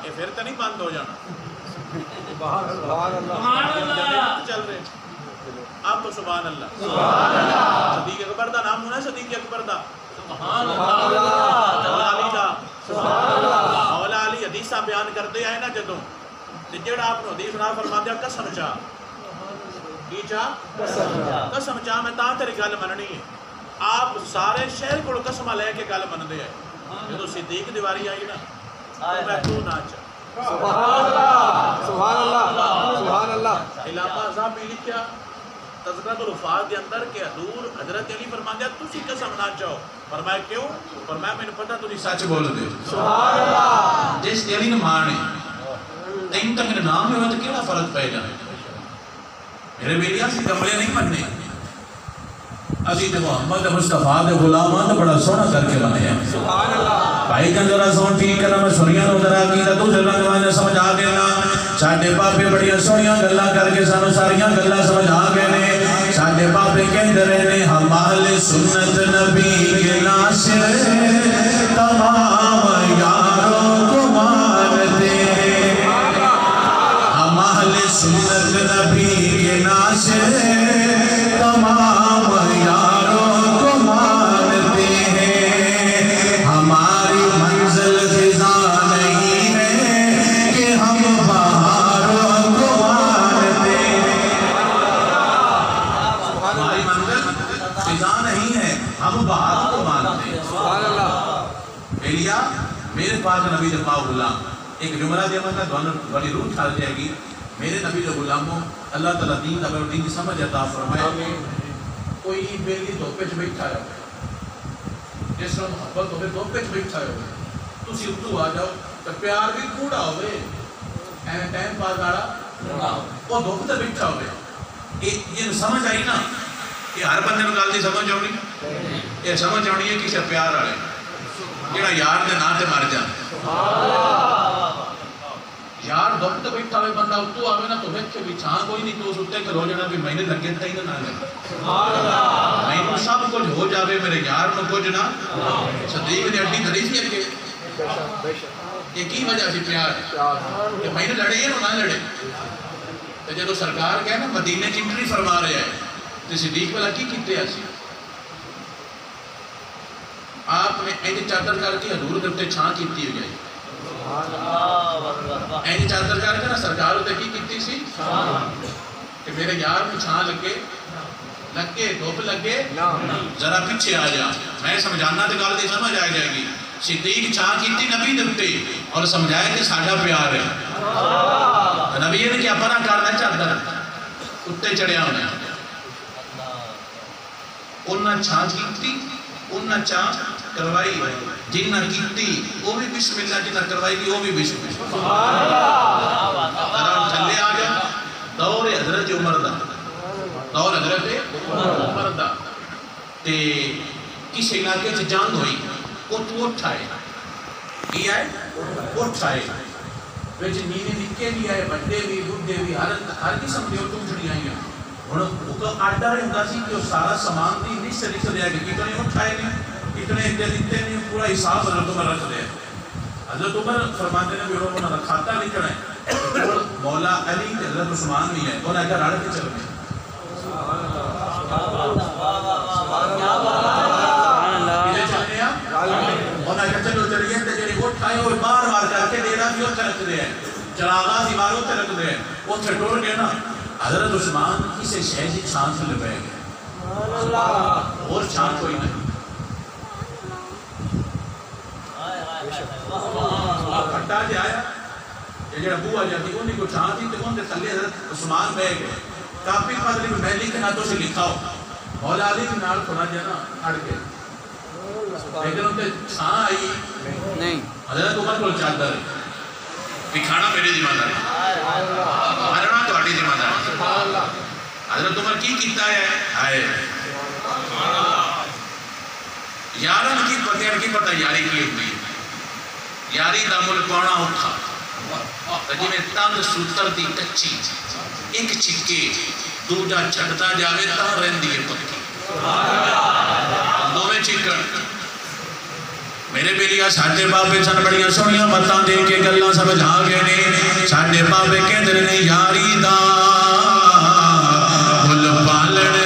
یہ پھر تو نہیں بند ہو جانا سبحان اللہ چل رہے آپ کو سبحان اللہ صدیق اکبر دا نام ہونا ہے صدیق اکبر دا مولا علی دا مولا علی حدیثہ بیان کرتے آئے نا جدوں جڑا آپ نے حدیث نہ فرما دیا قسم چاہ کی چاہ قسم چاہ میں تاں تیری گل مننی ہے آپ سارے شہر کو قسمہ لے کے گل من دے ہیں جدوں صدیق دیواری آئی نا تو میں تو نہ چاہ سبحان اللہ علامہ صاحب بھی لکھیا تذکرۃ الرفاق کے اندر کہ حضور حضرت علی فرما دیا تسی قسم نہ چاہو فرمایا کیوں فرمایا میں نے پتہ تسی سچ بول دے سبحان اللہ جس علی نے مانے تین تک میرا نام ہے تو کیڑا فرق پے جائے میرے بیٹیا سی کمرے نہیں بننے اسی تے محمد مصطفیٰ دے غلاماں تے بڑا سونا کر کے بنے ہیں سبحان اللہ بھائی جان ذرا سون ٹھیک کرنا میں سنیاں نو ذرا کیتا تو ذرا نوانے سمجھا دینا ساڈے پاپے بڑیاں سونیاں گلاں کر کے سانو ساریاں گلاں سمجھا گئے نے ساڈے پاپے کہندے رہے نے ہم اہل سنت نبی کے ناشر تمام یاروں کو مانتے ہم اہل سنت نبی کے ناشر تمام یاروں کو مانتے ہیں ہماری منزل فضا نہیں ہے کہ ہم بہاروں کو مانتے ہیں ہماری منزل فضا نہیں ہے ہم بہاروں کو مانتے ہیں سبحان اللہ ایلیا میرے پاس نبی جمع غلام ایک جملہ دیا میں نے بڑی روح کھال جائے گی میرے نبی جو غلاموں اللہ تعالیٰ دین اگر دین کی سمجھ عطا فرمائے کوئی بیلی دھوپے چ بیٹھا ہے جس طرح محبت ہوئے دھوپے چ بیٹھا ہے تسی اتو آ جاؤ تو پیار بھی کوڑا ہوئے این ٹائم پاس آڑا وہ دھوپ تے بیٹھا ہوئے یہ سمجھ آئی نا یہ ہر بندے میں گل دی سمجھ آؤنی یہ سمجھ آؤنی ہے کسی پیار آئے جڑا یار دے ناں تے مر جائے یار دھوپ تے بیٹھا ہوئے بندہ اتو آوے نا تو بیٹھے بھی چھان کوئی نہیں تو اس اتے کھلو جانا بھی میں نے لگے تھا ہی نہ لگے میں نے سب کچھ ہو جاوے میرے یار نو کچھ نہ صدیق نے اڈی دھری سی اگے یہ کی وجہ سی پیار کہ میں نے لڑے یہ نہ لڑے تو جب سرکار کہے نا مدینے کی انٹری فرما رہے ہیں تو صدیق والا کی کیتے ایسی آپ نے ایک چادر کر کے حضور کرتے چھان کیتی ہو جائے اینی چادر کر کے نا سرکار ہوتے کی کیتی سی کہ میرے یار میں چھان لگے دھوپ لگے ذرا پیچھے آ جا میں سمجھانا تو گل دی سمجھ آ جائے گی صدیق چھان کیتی نبی دے اور سمجھایا کہ ساڈا پیار ہے نبی نے کیا پرا کرنا چادر اتے چڑھیا ہونا انہاں چھان کیتی انہاں چھان کروائی جنہ کیتی وہ بھی بسم اللہ جنہ کروائی گی وہ بھی بسم اللہ ذرا تھلے آ گیا دور حضرت عمر دا دور حضرت عمر دا تے کس علاقے سے جنگ ہوئی اٹھ آئے کی آئے اٹھ آئے ویچ نینے نکے بھی آئے بڑے بھی بڑھے بھی ہر قسم کے اٹھوں چھڑی آئی ہیں انہوں آڈا رہے ہوں سی کہ وہ سارا سامان دی نہیں سے لکھ دیا کہ کتنے اٹھ آئے نہیں اتنے دیتے نہیں پورا حساب حضرت عمر رکھ دے حضرت عمر فرماتے ہیں کہ انہوں نے کھاتا لکھنا ہے مولا علی حضرت عثمان بھی ہے انہوں نے کہا راڑے کے چل گئے کدھے چلنے ہیں انہوں نے کہا چلو چلیے جنہیں اٹھ آئے وہ بار بار کر کے دینا بھی اتھے رکھ دے ہیں چراغا دیوار اتھے رکھ دے ہیں اتھے ٹوڑ گئے نا حضرت عثمان کسی شہزی چھان سے لے گئے اور چھان کوئی نہیں کھٹا جی آیا جڑا بوا جاتی انہیں کو چھان تھی تو ان کے تھلے حضرت عثمان بہ گئے کافی پدری میں لکھنا تو سے لکھاؤ مولا علی کے نال تھوڑا جنا اڑ گئے لیکن ان کے چھان آئی نہیں حضرت عمر کو چادر کہ کھانا میری ذمہ داری مرنا تہاڈی ذمہ داری حضرت عمر کی کیتا ہے آئے یارن کی پتہ کی پتہ یاری کی ہوئی یاری دا مل پانا اٹھا جی میں تند سوتر دی کچی ایک چھکے دوجا چھڑتا جاوے تا رہن دیئے پکی دو میں چھکڑ میرے بیلیا ساڑھے بابے سن بڑیاں سونیاں باتاں دے کے گلاں سمجھا گئے نے ساڑھے بابے کہندے نے یاری دا مل پالنے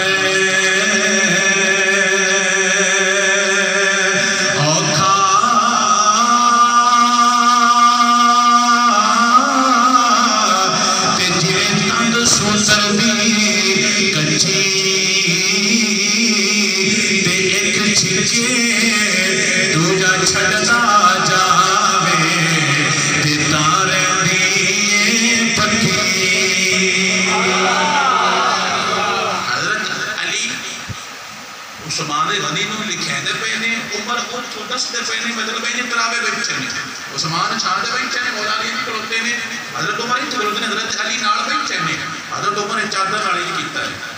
عثمان چھاندے بیٹھے نے مولا علی بھی کھلوتے نے حضرت عمر ہی کھلوتے نے حضرت علی نال بیٹھے نے حضرت عمر نے چادر نال ہی کیتا ہے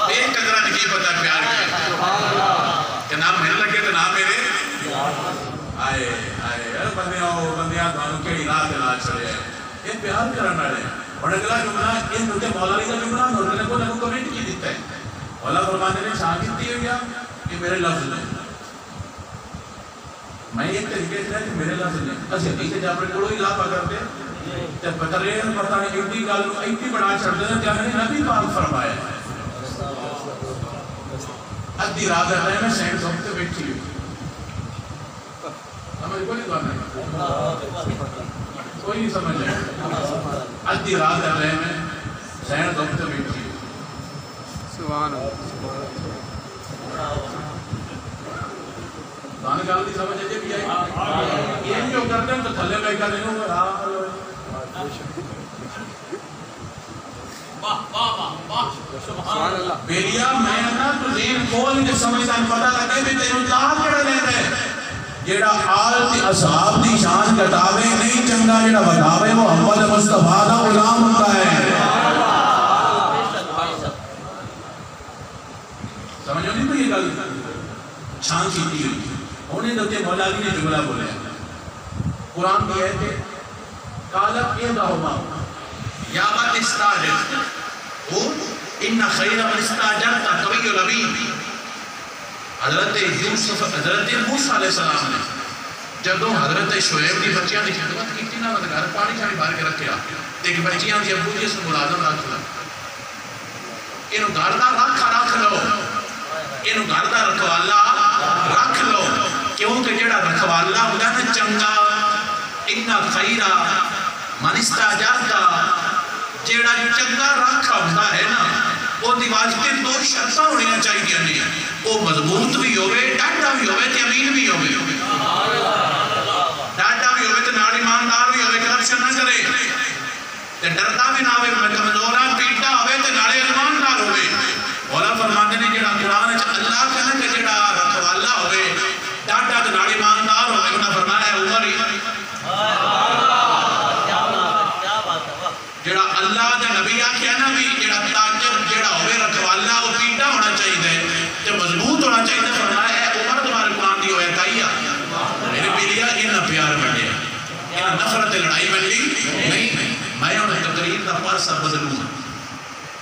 بے قدرہ نے کی پتہ پیار کیا کہ نام میرے لگے تو نام میرے آئے آئے بندیاں دانوں کے علاق علاج چلے ہیں یہ پیار کرنا ہے اور اگلا جملہ یہ مجھے مولا علی کا جملہ نوٹنے کو لگو کمنٹ کی دیتا ہے مولا فرمانے نے چھان کیتی ہو گیا کہ میرے لفظ نے میں ایک طریقے سے کہ میرے لفظ نے اچھا نہیں کہ جب کوئی علاقہ کرتے جب پتہ رہے ہیں پتہ نہیں ایک گل ایک بڑا چھڑ دینا جانے نبی پاک فرمایا ادھی رات ہے میں سینڈ سب سے بیٹھی ہوئی سمجھ کوئی نہیں کرنا کوئی نہیں سمجھ رہے ادھی رات ہے میں سینڈ سب سے بیٹھی ہوئی سبحان اللہ دان گل دی سمجھ اجے بھی آئی یہ جو کرتے ہیں تو تھلے پہ کر دینا سبحان اللہ بیلیا میں نا تو ذہن کھول کے سمجھتا پتہ لگے بھی تینوں لاکھ کیڑا لینا ہے جیڑا آل تے اصحاب دی شان گھٹاوے نہیں چنگا جیڑا بڑھاوے وہ محمد مصطفیٰ دا غلام ہوتا ہے سمجھو نہیں تو یہ گل چھان کیتی ہوئی انہیں دوتے مولا علی نے جملہ بولے قرآن کی ہے کہ قالت احدہما یا من استاجر ان خیر من استاجرت قوی الامین حضرت یوسف حضرت موسیٰ علیہ السلام نے جدوں حضرت شعیب دی بچیاں دی خدمت کیتی نا مدد گھر پانی چھانی بار کے رکھیا ایک بچیاں دی ابو جی سے ملازم رکھ لو انہوں گھر دا رکھ لو انہوں گھر دا رکھوالا رکھ لو کیونکہ جڑا رکھوالا ہوگا نا چنگا انہا خیرہ من استاجرتا جڑا چنگا رکھا ہوتا ہے نا وہ دیواستے دو شرطہ ہونے چاہیے نہیں وہ مضبوط بھی ہوئے ڈاٹا بھی ہوئے تے امین بھی ہوئے ڈاٹا بھی ہوئے تے نال ایماندار بھی ہوئے کرپشن نہ کرے تے ڈرتا بھی نہ ہوئے میں کمزورا پیٹا ہوئے تے نال ایماندار ہوئے مولا فرماتے نے جڑا قرآن ہے اللہ کہنا کہ جڑا رکھوالا ہوئے ڈاٹا تے نال ایماندار ہوئے انہاں فرمایا ہے عمر ہی جڑا اللہ دے نبی آکھیا نا بھی جڑا تاجر جڑا ہوئے رکھوالا وہ پیٹا ہونا چاہیے تے مضبوط ہونا چاہیے فرمایا ہے عمر تمہارے قرآن دی ہوئے تائیہ میرے پیلیا انہاں پیار بنڈے انہاں نفرت لڑائی بنڈی نہیں میں انہیں تقریر دا پارسا بدلوں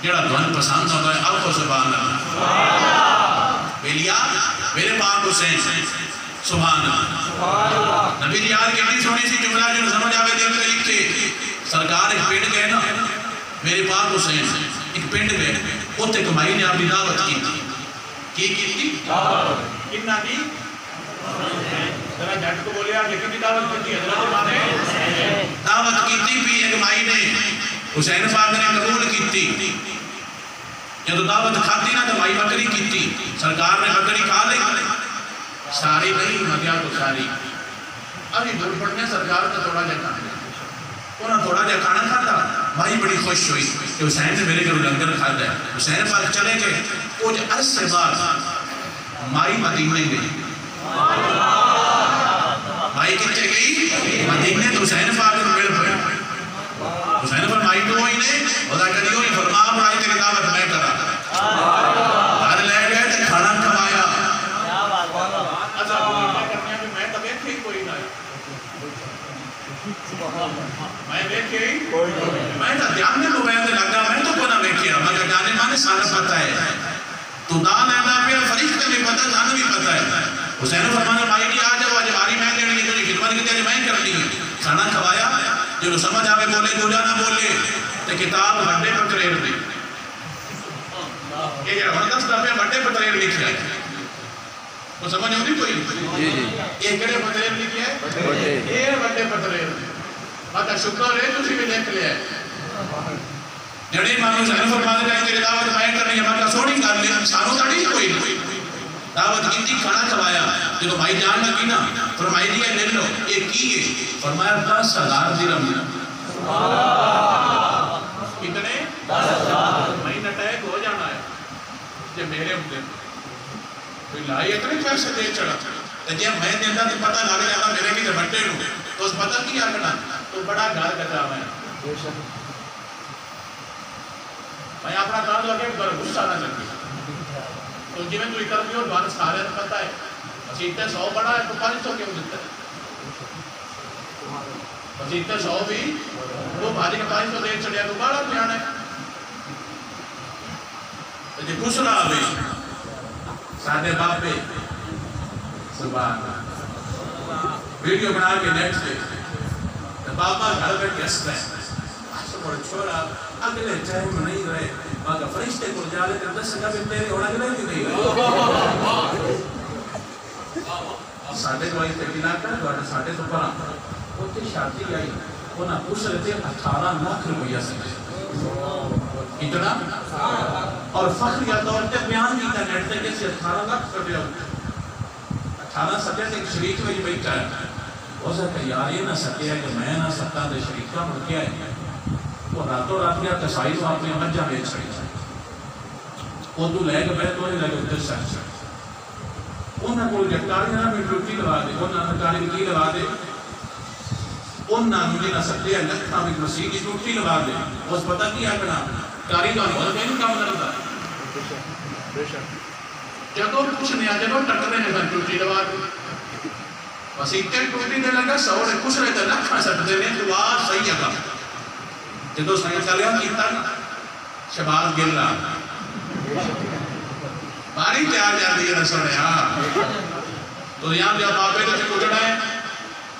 جڑا دھون پسند ہوتا ہے آپ کو سبحان اللہ پیلیا میرے پاک حسین سبحان اللہ نبی دی یاد کتنی سونی سی جملہ جو سمجھ آوے دل میں لکھتے سرکار ایک پنڈ گئے نا میرے پاک حسین ایک پنڈ گئے اوتے کمائی نے اپنی دعوت کی تھی کتنا دی ذرا جھٹ کو بولیا لیکن بھی دعوت کی حضرت مانے دعوت کی تھی بھی ایک مائی نے حسین پاک نے قبول کی تھی جب دعوت کھاتی نا تو مائی بکری کی تھی سرکار نے بکری کھا لے ساری نہیں مگیا تو ساری ابھی دور پڑنے سرکار کا تھوڑا جا کھانا انہاں تھوڑا جا کھانا کھاتا بھائی بڑی خوش ہوئی کہ حسین نے میرے گھر لنگر کھاتا ہے حسین پاک چلے گئے کچھ عرصے بعد مائی مدینے گئی مائی کتنے گئی مدینے تو حسین پاک کو مل پڑے حسین فرمائی تو ہوئی نے خدا کری ہوئی فرما بھائی تیری دعوت میں کرا گھر لے گئے تے کھانا کھوایا اچھا کرنے میں تبھی ٹھیک کوئی نہ میں دیکھے میں تو دھیان میں موبائل لگا میں تو کونا دیکھیا مگر جانے مانے سارا پتہ ہے تو دان ہے نا پھر فرشتے بھی پتہ جانا بھی پتہ ہے حسین فرمانے بھائی کی آ جاؤ آج ہماری میں دینے کی تجھے خدمت کی تیری میں کرنی ہے کھانا کھوایا جو سمجھ آوے بولے دوجا نہ بولے تے کتاب بڑے پتریر دی یہ جو ہن 10 دفعے بڑے پتریر لکھیا ہے وہ سمجھ آؤں کوئی یہ کڑے پتریر لکھیا ہے یہ بڑے پتریر ماتا شکر ہے تسی بھی لکھ لیا ہے جڑے مانو حسین فرمانے جائے تیری دعوت میں کرنی ہے ماتا سوڑی کر لیا سانو تاڑی کوئی دعوت کی کھانا کھوایا جو بھائی جان لگی نا فرمائی دیا لے لو یہ کی ہے فرمایا 10,000 درہم کتنے 10,000 مہینہ ٹیک ہو جانا ہے جب میرے ہوتے کوئی لائی اتنے پیسے دے چڑھا جب میں دیتا تو پتہ لگ جاتا میرے کی جب بٹے ہوں تو اس پتہ کیا کرنا تو بڑا گھر کتا میں میں اپنا کام لگے پر غصہ نہ چلتی تو جی میں تو اتر بھی ہو دوان سارے پتہ ہے اسی اتنے 100 بڑا ہے تو 500 کیوں دیتا ہے اسی اتنے 100 بھی وہ بھاجی کا 500 دے چڑھیا تو بڑا پیانا ہے تو جی خوش رہا بھی سادے باپ پہ سبحان ویڈیو بنا کے نیٹ سے تو بابا گھر بیٹھ کے ہنستا ہے بڑا چھوڑا اگلے ٹائم میں نہیں رہے مگر فرشتے کو جا لے کر 10 سنگا بھی تیرے اور اگلے بھی نہیں رہے ساڑھے دوائی تے گنا کر دوڑے ساڑھے تو پرا ہوتے شادی آئی انہاں پوچھ رہے تھے 18 لاکھ روپیہ سے اتنا اور فخریہ طور تے بیان کی نیٹ تے کسی 18 لاکھ روپیہ 18 سبجیکٹ ایک شریک میں بیٹھا ہے وہ کہ یار یہ نہ سکے ہے کہ میں نہ سکتا دے شریک کا مڑ کے آئے وہ راتوں رات گیا تسائی تو آپ نے مجھا بیچ چھڑی وہ تو لے کے بیٹھ تو نہیں لگے اتر سچ انہاں کو جٹاری نہ بھی ٹوٹی لگا دے انہاں نے کاری کی لگا دے انہاں نے نہ سکتے ہیں لکھا بھی مسیح کی ٹوٹی لگا دے اس پتہ کیا کرنا کاری کا بہت نہیں کام کرتا جدو کچھ نہیں آ جدو ٹکرے ہیں ٹوٹی لگا دے بس اتنے ٹوٹی دے لگا سوڑے کچھ رہتا لکھا سکتے ہیں دعا صحیح ہے جدو صحیح چلیا کیتا شباز گر رہا باری تیار جاتی ہے رسول ہے تو یہاں جب باپے تو سے کچھڑا ہے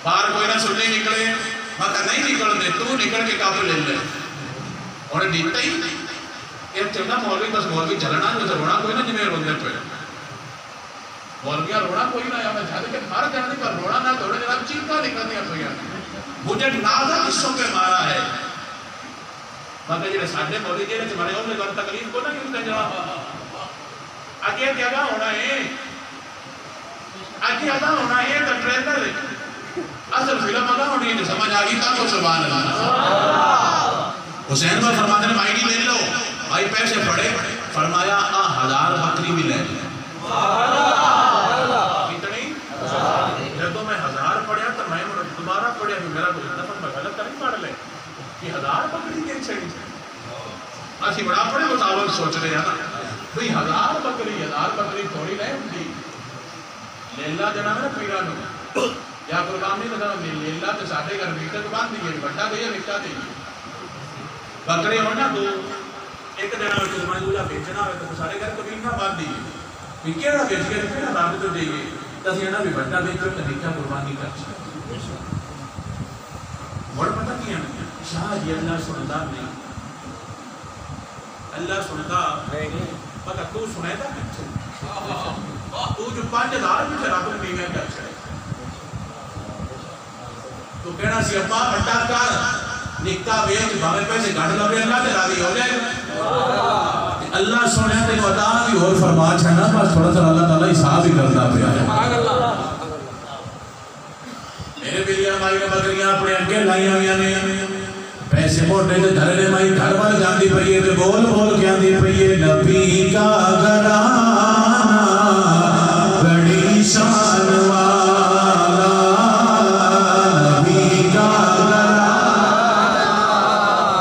باہر کوئی نہ سننے نکلے مگر نہیں نکل دے تو نکل کے کافی لے لے اور نیتا ہی یہ چلنا مولوی بس مولوی چلنا جو رونا کوئی نہ جمعے روندے پہ مولویاں رونا کوئی نہ یا میں چاہتے کہ ہر جانے پر رونا نہ دوڑے جناب چیتا نکل دیا پہ مجھے نازہ قصوں پہ مارا ہے مگر جنہیں ساڑھے مولوی جنہیں ہمارے ہوں نے تکلیف کو نہ کیوں کہ جناب آگے کیا ہونا ہے آگے ادا ہونا ہے تو ٹریلر اصل فلم ادا ہونی ہے سمجھ آگی تھا تو سبحان اللہ حسین پر فرماتے نے مائنی لے لو بھائی پیسے پڑے فرمایا 1000 بکری بھی لے لے کتنی جب تو میں 1000 پڑھیا تو میں دوبارہ پڑھیا کہ میرا کوئی دفعہ میں غلط نہیں پڑھ لے کہ 1000 بکری کے چھڑی اسی بڑا پڑے مطابق سوچ رہے ہیں نا کوئی 1000 بکری تھوڑی نہیں ہوتی لیلہ جناب ہے پیرانو یا قربان نہیں لگا لیلہ تو ساڑھے گھر میٹر کو باندھ دیئے بڑھا گئی نکتا دیئے بکرے ہونا دو ایک جناب ہے قربان دولا بیچنا ہوئے تو ساڑھے گھر کو بیٹھنا باندھ دیئے پھر کیڑا بیچ گئے پھر رابط تو دیئے تسی انا بھی بڑھا بیچو تو نکتا قربانی کر چاہے بڑھ پتہ کیا شاہ یہ اللہ سنتا نہیں اللہ سنتا مگر تو سنے دا تو جو 5000 بھی سے رابط نہیں میں کر چاہے تو کہنا سی اپا بٹا کر نکتا بیچ بھاوے پیسے گھڑ لبے اللہ تے راضی ہو جائے اللہ سنے تے بتا بھی اور فرما چھنا بس تھوڑا سا اللہ تعالیٰ حساب ہی کرنا پیا ہے میرے بیلیاں مائی نے بکریاں اپنے اگے لائی ہوئی نے پیسے موٹے تے دھرے نے مائی گھر وال جاندی پئی ہے تے بول بول کے آندی پئی ہے نبی کا گھرانہ بڑی شان والا نبی کا گھرانہ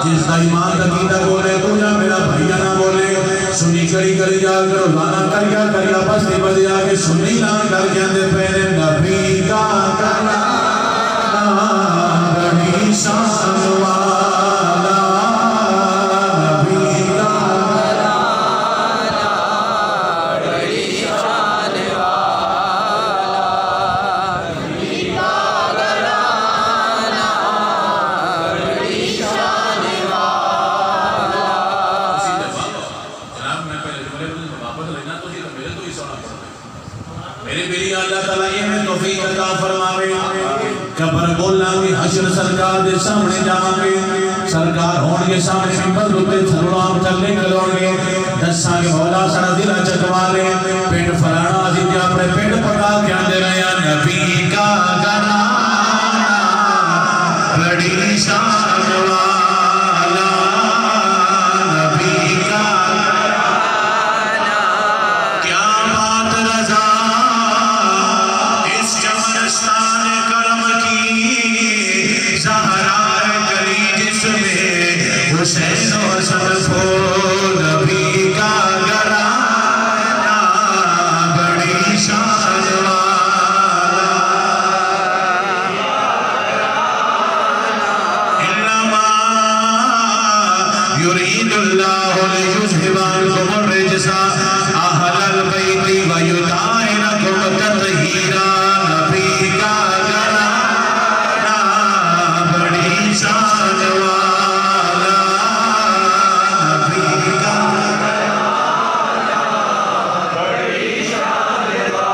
جس دا ایمان عقیدہ بولے تو یا میرا بھیا نہ بولے سنی کری کری جا کر روزانہ کریا کریا بستی بجے آگے سنی نام کر کے اندے پہلے نبی کا گھرانہ بڑی شان والا نبی کا گھرانہ بڑی شان والا نبی کا گھرانہ بڑی شان والا جناب میں پہلے جملے واپس لینا تو میرے تو ہی سونا پڑتا میرے میری اللہ تعالیٰ یہ میں توفیق عطا فرماوے قبر بولنا بھی حشر سرکار دے سامنے جاؤں گے سرکار ہون کے سامنے ممبر روپے سلام کرنے کلوڑ گے دساں کے مولا سڑا دلہ چکوا لے پیٹ فلانا عزیز اپنے پیٹ پکا کے آندے رہے نبی کا گھرانہ بڑی شان والا نبی کا گھرانہ کیا بات رضا اس چمنستان کرم کی زہرا گلی جس میں حسین و حسن کو نبی کا گھرانہ بڑی شان والا انما يريد الله ليذهب عنكم الرجس اهل البيت ويطهركم تطهيرا نبی کا گھرانہ بڑی شان والا نبی کا گھرانہ بڑی شان والا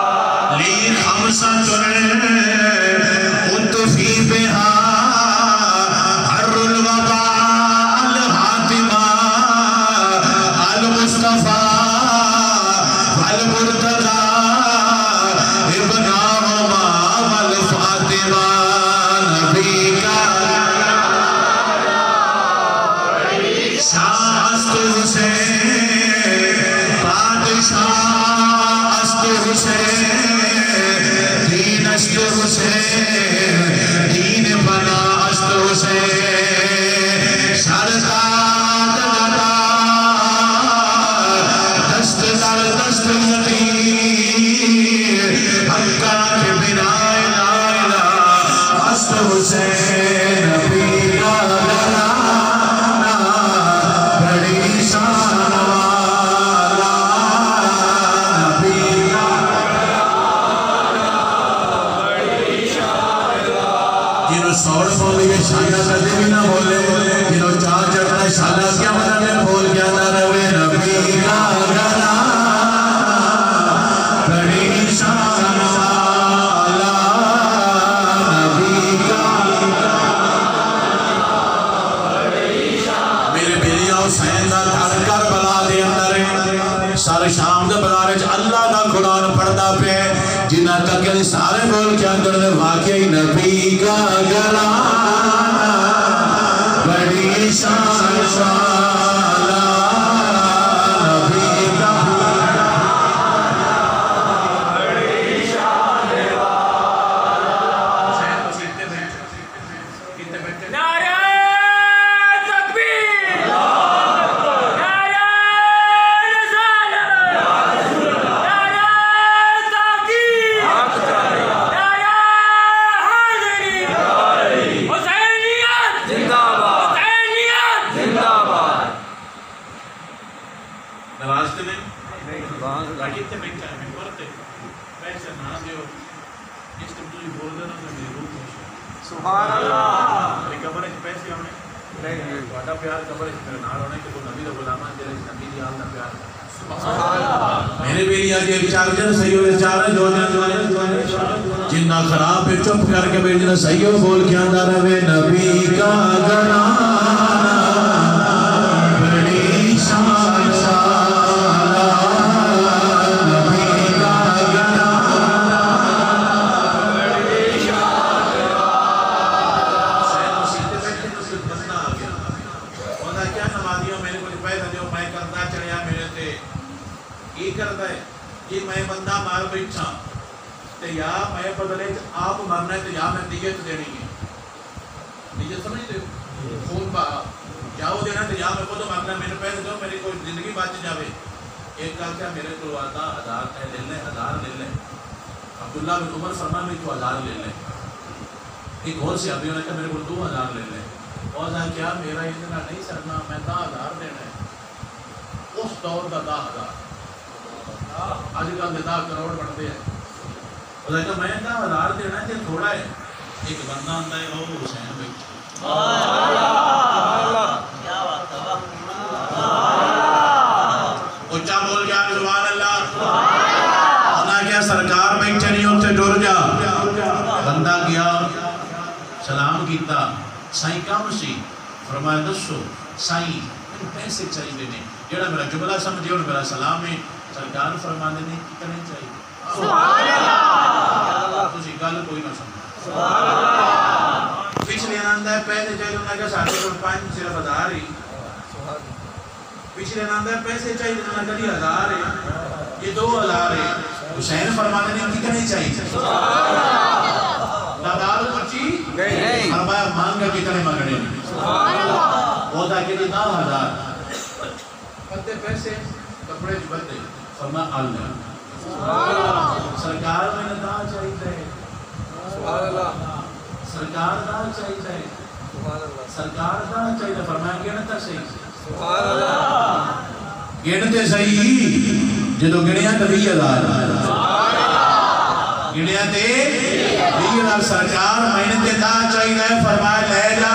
لی خمسۃ اطفی بہا حر الوباء الحاتمہ المصطفیٰ والمرتضی ابناہما والفاطمہ نبی کا شاہ است حسین بادشاہ است حسین دین است حسین دین بنا است حسین سرکار دادا دست در دست نبی حقا کے بنا الہ است حسین نبی کا گھرانہ بڑی شان والا نبی کا بڑی شان والا جنہوں سوڑ بولے یہ شاید کدے بھی نہ بولے جنہوں چار چڑھتا شالا کیا مدد میں بول کیا نہ روے نبی کا گھرانہ بڑی شان والا نبی کا میرے بیلیاں حسین دا گھر کربلا دے اندر سارے شام دے بازار وچ اللہ دا قرآن پڑھدا پے جنہاں تک سارے بول کے اندر دے واقعی نبی کا گھرانہ بڑی شان والا نبی کا بڑی شان والا نعرہ تکبیر نعرہ رسالت نعرہ تحقیق نعرہ حیدری حسینیت زندہ باد حسینیت زندہ باد نراز تے نہیں بہت لاگی تے بیٹھا ہے ممبر تے پیسے نہ دیو جس تم تجھے بول دینا تو میری روح خوش ہے سبحان اللہ میری قبر ہے پیسے ہونے نہیں واڈا پیار قبر ہے میرے نال ہونے کہ تو نبی دا غلامان تیرے نبی دی حال دا پیار میرے بیلی آگے چار جن صحیح ہوئے چار جو جنہ خراب پہ چپ کر کے بیٹھنا صحیح ہو بول کے اندر رہے نبی کا گھرانہ بڑی شان والا نبی کا گھرانہ بڑی شان والا کی کرتا ہے کہ میں بندہ مار بیٹھا تو یا میں بدلے آپ مرنا ہے تو یا میں دیت دینی ہے. دیت سمجھتے ہو؟ خون بہا یا وہ دینا تو یا میں خود مرنا ہے, میرے پیسے دو میری کوئی زندگی بچ جاوے. ایک کہا کیا میرے کو آتا 1000 لے لیں, 1000 لے لیں. عبداللہ بن عمر فرما میں تو 1000 لے لیں. ایک اور صحابیوں نے کہا میرے کو 2000 لے لیں. اور کیا میرا اتنا نہیں سرنا, میں 10,000 دینا ہے. اس دور کا 10,000 آج کل 10 کروڑ بنتے ہیں. اور کہا میں 10,000 دینا ہے, یہ تھوڑا ہے. ایک بندہ آتا ہے وہ حسین بھائی اچھا بول گیا سبحان اللہ. انہاں کیا سرکار بیٹھے نہیں ہوتے ڈر جا. بندہ گیا سلام کیتا, سائیں کام سی, فرمایا دسو سائیں پیسے چاہیے نے, جڑا میرا جملہ سمجھے اور میرا سلام ہے. سرکار فرمانے نے کتنے چاہیے؟ سبحان اللہ. تسی گل کوئی نہ سمجھ. سبحان اللہ. پچھلے آنندہ ہے پیسے چاہیے, انہوں نے کہا ساڑھے کو 5 صرف 1000 ہی. پچھلے آنندہ ہے پیسے چاہیے, انہوں نے کہا 1000 ہے, یہ 2000 ہے. حسین فرمانے نے کتنے چاہیے؟ سبحان اللہ. دادار پچی نہیں, فرمایا مانگا کتنے مانگنے ہیں؟ سبحان اللہ. وہ تھا کہ 10,000 پتے پیسے کپڑے بدے. فرمایا اللہ. سبحان اللہ. سرکار میں نے دا چاہیے. سبحان اللہ. سرکار دا چاہیے. سبحان اللہ. سرکار دا چاہیے. فرمایا گنتا صحیح. سبحان اللہ. گنتے صحیح جدو گنیا تو 20,000. سبحان اللہ. گنیا تے 20,000. سرکار محنت دا چاہیے. فرمایا لے جا,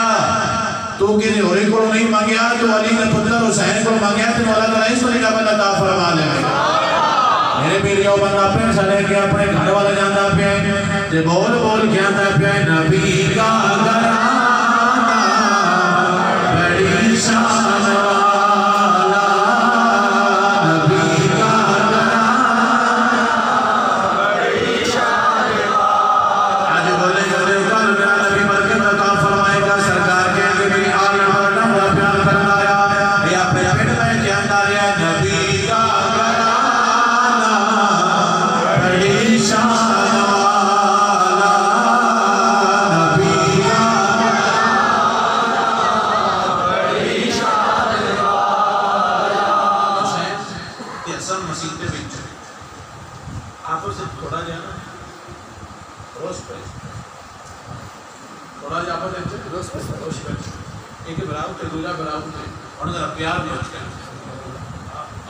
تو کسی ہوری کو نہیں مانگیا, تو علی نے پتر حسین کو مانگیا, تو اللہ تعالیٰ اس ولی کا بندہ عطا فرما لے. میرے پیریوں بندہ پیسہ لے کے اپنے گھر والا جانا پہ تے بول بول کے آتا پہ نبی کا گھرانا بڑی شان والا, نبی کا گھرانا بڑی شان والا. آج بولے گھرے کل میرا نبی برکت عطا فرمائے گا. سرکار کے آگے میری آل نمبر نمبر پیار کرنا آیا, یہ اپنے پیٹ میں جاندہ رہا نبی کا پیار نہیں ہوتا ہے.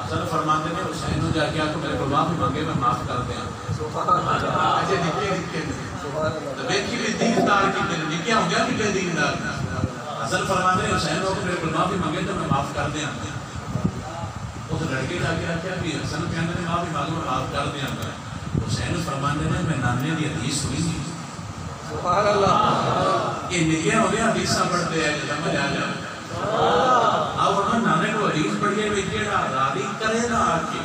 اصل فرماتے ہیں حسین ہو جا کے آپ کو میرے کو معافی مانگے, میں معاف کر دیں. ایسے نکے نکے تو بیٹھی بھی دیندار کی نکے ہوں گیا نکے دیندار. اصل فرماتے ہیں حسین ہو میرے کو معافی مانگے تو میں معاف کر دیں. اس لڑکے جا کے آکیا بھی حسن پیانے نے معافی مانگے میں معاف کر دیں. حسین فرماتے ہیں میں نانے دی حدیث سنی تھی. سبحان اللہ. یہ نکے ہوں گیا حدیثاں پڑھتے ہیں سمجھ آ جائے. اب انہوں نانے کو حدیث پڑھئے بھی جیڑا راضی کرے نا آکے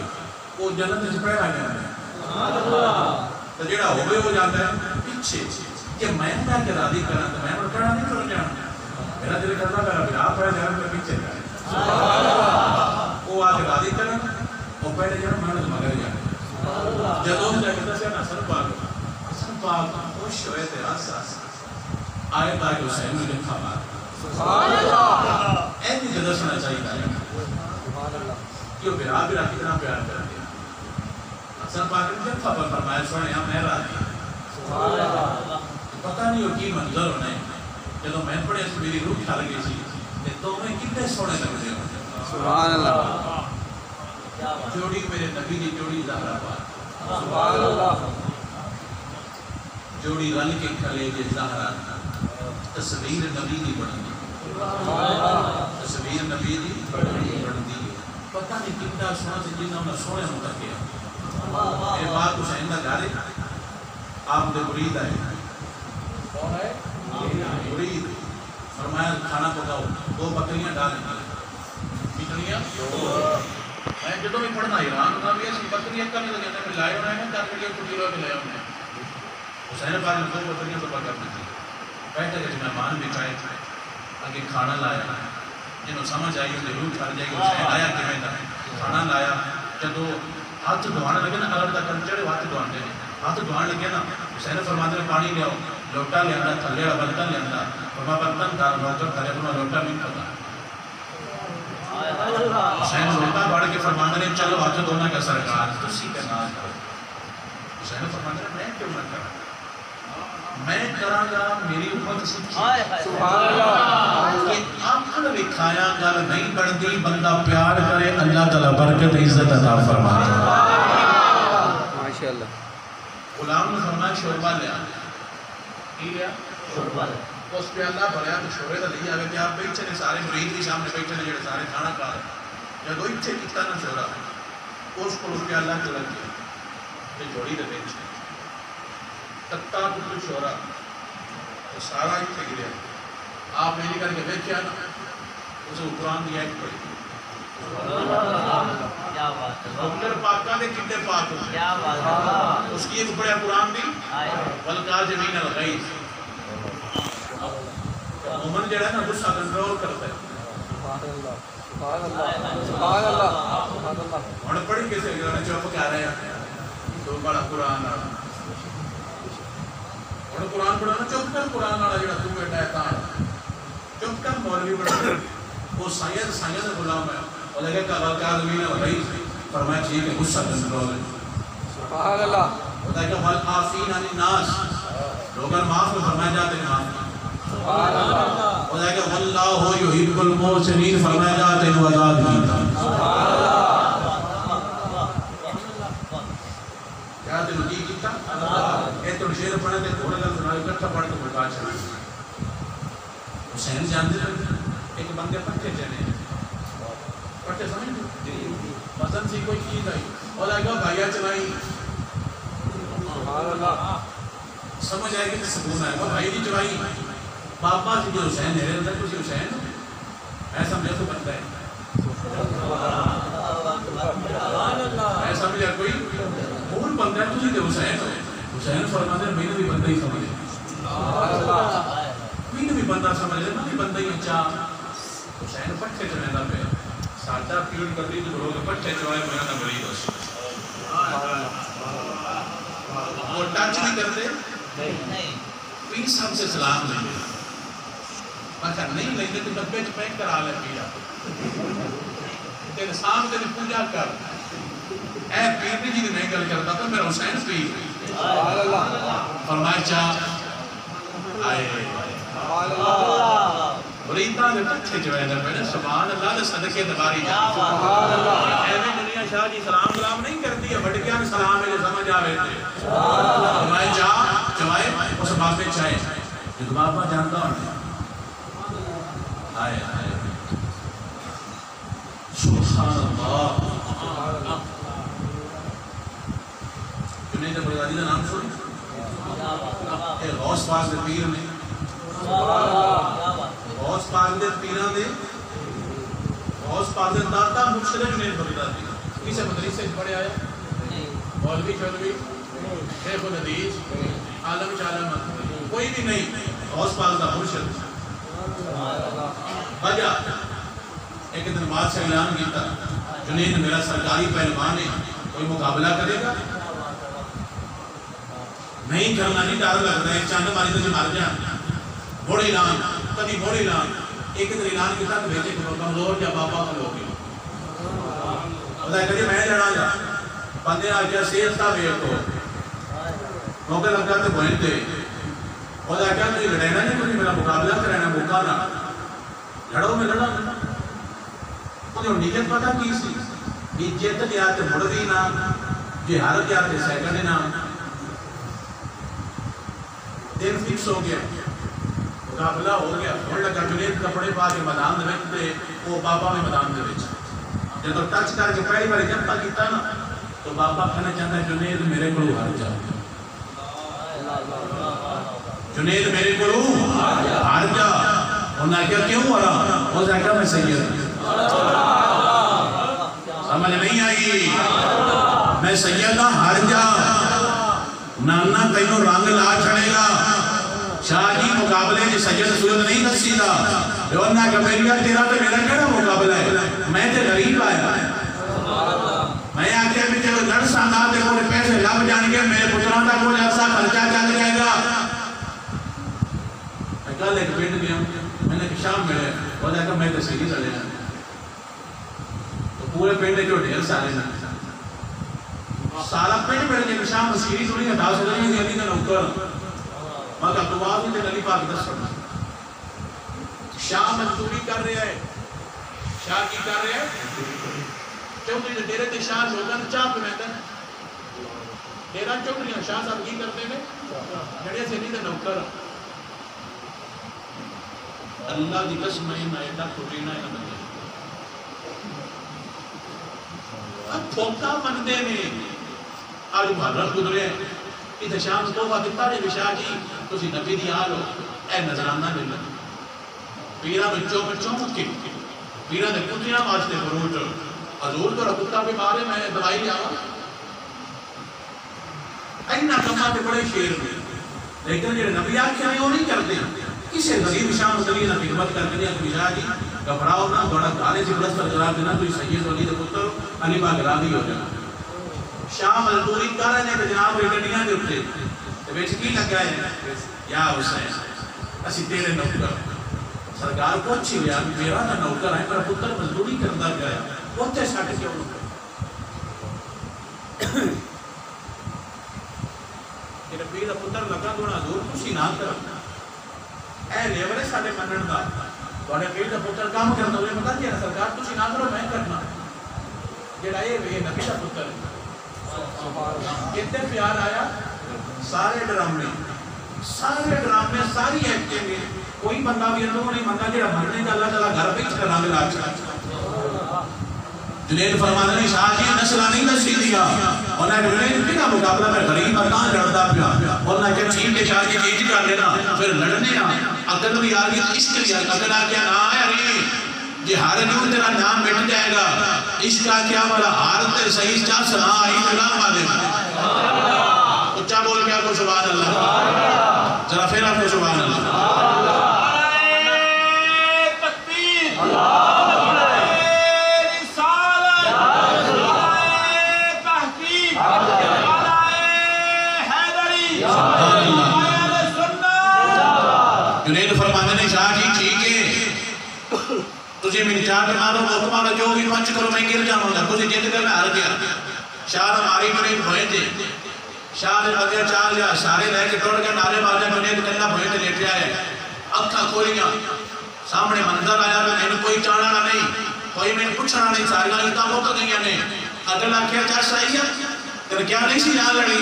وہ جنت اس پڑھ آ جانا ہے. تو جیڑا ہوئے ہو جاتا ہے پیچھے کہ میں نہ کہ راضی کرنا تو میں پڑھا نہیں کر جانا. میرا دل کرنا میرا بھی آپ پڑھا جانا میں پیچھے جانا. وہ آج راضی کرنا وہ پہلے جانا میں نے مگر جانا. جدوں سے کہتا سے حسن پاک خوش ہوئے تھے آس آئے تاکہ حسین میں لکھا بات. سبحان اللہ. ایسی جدہ سنا چاہیے تھا. سبحان اللہ. کیوں برا برا کتنا پیار کرتے ہیں. حسن پاک نے جب خبر فرمایا سونے یہاں میں راضی. سبحان اللہ. پتہ نہیں ہو کی منظر ہونے جدوں میں پڑھے سے میری روح کھا لگی سی تو میں کتنے سونے لگ رہے ہوں. سبحان اللہ. جوڑی میرے نبی دی جوڑی زہرا پاک. سبحان اللہ. جوڑی رل کے کھلے جے زہرا تصویر نبی دی بڑھنی. تصویر نبی دی بڑھنی. پتہ نہیں کتنا سونا سے جنہ انہوں سونے ہوتا کیا. میرے بات حسین دا گھر ہے, آپ دے مرید آئے. کون ہے؟ مرید. فرمایا کھانا پکاؤ, 2 بکریاں ڈالیں. کتنیاں؟ 2. میں جدوں بھی پڑھنا ایران ہونا بھی ہے بکریاں کم لگے ہیں میں لائے ہونا ہے نا 4 ملیوں چھٹی لوگ لائے ہونے ہیں. حسین پاک نے 2 بکریاں صبح کرنا تھی. بیٹھے کہ مہمان بھی کھائے آگے کھانا لایا. جنہوں سمجھ آئی انہیں روح کھڑ جائے گی. حسین آیا کہ میں کھانا لایا. جدو ہاتھ دھونے لگے نا اگر تک چڑھے ہاتھ دھونے نے ہاتھ دھونے لگے نا حسین فرماتے نے پانی لیاؤ لوٹا لیا تھلے والا برتن لیا فرما برتن دار نوکر تھلے فرما لوٹا نہیں پتا حسین لوٹا بڑھ کے فرماتے نے چلو ہاتھ دھونا کا سرکار تسی کا نام کرو حسین فرماتے نے میں کیوں نہ کرا میں کراں گا میری امت سچی سبحان اللہ کہ آنکھن لکھایا گل نہیں بڑھتی بندہ پیار کرے اللہ تعالیٰ برکت عزت عطا فرمائے ماشاءاللہ غلام نے فرمایا شوربہ لیا کی لیا شوربہ اس پہ اللہ بھریا تو شوربے تو نہیں آگے کہ آپ بیٹھے نے سارے مرید بھی سامنے بیٹھے نے جڑے سارے کھانا کھا رہے جب اتھے کتا نہ شورا اس کو اس پہ اللہ کے لگ گیا کہ جوڑی دے بیٹھے تتا کتو شورا تو سارا اتھے گریا آپ میں کر کے بیٹھ کیا نا اسے قرآن دیا ایک پڑی حکمر پاکہ دے کتنے پاک ہوں اس کی ایک بڑا قرآن دی والقاذمین الغیظ مومن جڑا ہے نا غصہ کنٹرول کرتا ہے سبحان اللہ سبحان اللہ اور پڑھی کیسے گرانے چوپ کیا رہے ہیں تو بڑا قرآن آنا اور قرآن پڑھانا چوپ کر قرآن آنا جڑا تو بیٹا ہے تاں چوپ کر مولوی پڑھا وہ سائید غلام ہے اور لگے کہ والقاذمین الغیظ فرمایا ٹھیک ہے غصہ کنٹرول ہے سبحان اللہ خدا کہ والعافین عن الناس لوگوں معاف میں فرمایا جاتے ہیں معاف سبحان اللہ خدا کہ واللہ یحب المحسنین فرمایا جاتے ہیں آزاد کیتا سبحان اللہ کیا دل کی کیتا اے تو شیر پڑھے تھے تھوڑا گل سنا اکٹھا پڑھ کے بتا چلا حسین جانتے ہیں ایک بندے پٹھے چنے پٹھے سمجھ پسند سی کوئی چیز آئی اور آگا بھائیا چلائی سبحان اللہ سمجھ آئے کہ سکون آئے گا بھائی جی چلائی پاپا جی جو حسین ہے رہتا کچھ حسین میں سمجھا تو بنتا ہے میں سمجھا کوئی بھول بنتا ہے تجھے کہ حسین فرماتے ہیں میں نے بھی بندہ ہی سمجھے میں نے بھی بندہ سمجھے میں بھی بندہ ہی اچھا حسین پٹھے چلے دا پہ ساڑھا پیڑ کر دی تو لوگ پٹھے چلائے میرا نہ مریض ہو وہ ٹچ نہیں کرتے پیر صاحب سے سلام لیں گے مگر نہیں لیں گے تو ڈبے چ پیک کرا لے پیا تیرے سامنے تیری پوجا کر اے پیر جی نے میں گل کرتا تھا میرا حسین پیر سبحان اللہ فرمایا چاہ آئے سبحان اللہ مریداں دے پٹھے جو ہے پہلے سبحان اللہ دے صدقے دباری جا سبحان اللہ ایویں دنیا شاہ جی سلام سلام نہیں کرتی ہے بڑکیاں سلام ہے جو سمجھ آوے تھے فرمایا جا چوائے اس باپے چاہے جو باپا جانتا ہوں آئے آئے سبحان اللہ جنید بغدادی کا نام سن اے غوث پاک دے پیر نے غوث پاک دے پیران دے غوث پاک دے داتا مرشد جنید بغدادی کسے مدرس سے پڑھے آیا مولوی چودھری شیخ الحدیث عالم شعالم کوئی بھی نہیں غوث پاک دا مرشد وجہ ایک دن بعد سے اعلان کیتا جنید میرا سرکاری پہلوان ہے کوئی مقابلہ کرے گا نہیں کرنا نہیں ڈر لگتا ہے چاند ماری تو مر جا بڑے اعلان کبھی بڑے اعلان ایک دن اعلان کیتا کہ بیٹے کو کمزور یا بابا کو لوگ خدا کہتے میں لڑا جا بندے آ گیا صحت کا ویٹ کو موقع لگا تو بہن دے خدا کہا مجھے لڑینا نہیں مجھے میرا مقابلہ کرانا موقع نہ لڑو میں لڑا انہیں نیت پتا کی سی کہ جیت گیا تے مڑ بھی نہ جی ہار گیا تے سیکنڈ نہ دن فکس ہو گیا مقابلہ ہو گیا اور لگا جنید کپڑے پا کے میدان دے وچ تے وہ بابا میں میدان دے وچ جب ٹچ کر کے پہلی بار جنتا کیتا نا تو بابا کہنا چاہتا ہے جنید میرے کو ہار جا جنید میرے کو ہار جا انہوں نے کہا کیوں ہارا وہ کہا میں سید سمجھ نہیں آئی میں سیدہ ہر جا نانا تینوں رنگ لا چھڑے گا شاہ جی مقابلے جی سید صورت نہیں دسی دا انہوں نے کہا تیرا تو میرا کہنا مقابلہ ہے میں تے غریب آیا میں آگے بھی لڑ سانا دے کوئی پیسے لگ جان گے میرے پتروں کا کوئی عرصہ خرچہ چل جائے گا. کل ایک پنڈ گیا میں نے شام ملے وہ کہا میں تسیری چلے ہیں تو پورے پنڈ جو ڈھیر سارے ہیں سارا پنڈ مل کے شام مسیری تھوڑی ہٹا سکتے ہیں علی کا نوکر میں کہا تو آج ہی علی پاک دس کرنا شاہ مزدوری کر رہے ہیں. شاہ کی کر رہے ہیں چوکری نے ڈیرے تے شاہ چوکر چاہ پہ مہتا ہے ڈیرہ چوکری ہیں شاہ صاحب کی کرتے ہیں جڑے سے نہیں دے نوکر اللہ دی قسم ہے نہ ایڈا کھٹینا ہے نہ بندے اب پھوکا مندے نے آج محرم گزرے ادھے شام تو دیتا نے شاہ جی تسی نبی دی آلو اے نظرانہ ملنا پیرا بچوں کے پیرا نے کتیاں ماجتے فروٹ حضور تو رکھتا بھی مارے میں دوائی لیا اینا کما تے بڑے شیر میں لیکن یہ نبی آکھے ہیں وہ نہیں کرتے ہیں کسے غریب شام صلی اللہ علیہ خدمت کر دیا کہ بیشاہ جی گھبراؤ نہ بڑا گالے سے بڑس پر قرار دینا تو سید ولی دے پتر علی باغ راضی ہو جائے. شام مزدوری کر رہے ہیں کہ جناب ریٹنیاں دے اٹھتے تو بیچ کی لگ گئے یا حسین اسی تیرے نوکر سرکار کو اچھی لیا میرا نہ نوکر ہے میرا پتر مزدوری کرتا گیا ہوتے ساٹھے کیوں نوکر کہ میرا پتر لگا دوڑا حضور کسی نہ کرنا اے لیورے ساڑھے منن دا توڑے پیر دا پتر کام کرنا ہوئے مطلب کیا سرکار تسی نہ کرو میں کرنا جڑا یہ نبی دا پتر کتنے پیار آیا سارے ڈرامے ساری ایکٹنگ کوئی بندہ بھی انہوں نہیں منگا جڑا مرنے کا اللہ تعالیٰ گھر پہ کرنا میں لاکھ جنید فرمانے نے شاہ جی نسلہ نہیں نسی دیا انہوں نے جنید بھی کا مقابلہ میں غریب اتنا لڑتا پیا انہوں نے کہا ٹھیک ہے شاہ جی چیز کر لینا پھر لڑنے اگر بھی آگی عشق لیا اگر آگیا نہ آیا نہیں جی ہارے نہیں تیرا نام مٹ جائے گا عشق کا کیا والا حارت صحیح چاہ سنا آئی نام آدھے اچھا بول کے آپ کو سبحان اللہ ذرا پھر آپ کو سبحان اللہ جنید فرمانے نے شاہ جی ٹھیک ہے تجھے میری چاہ کے مارو وہ تمہارا جو بھی پنچ کرو میں گر جاؤں گا تجھے جیت کر میں ہار گیا. شاہ نے ماری جنید بھوئے تھے شاہ نے بغیر چاہ لیا سارے رہ کے ٹوڑ کے نعرے مار جا جنید کلہ بھوئے تھے لیٹ آئے اکھا کھولیاں سامنے منظر آیا میں نے کوئی چاہنا نہیں کوئی میں نے پوچھنا نہیں ساری آئیتاں موقع گئی نے اگلا کیا چاہ سائی ہے کہ کیا نہیں سی نہ لڑی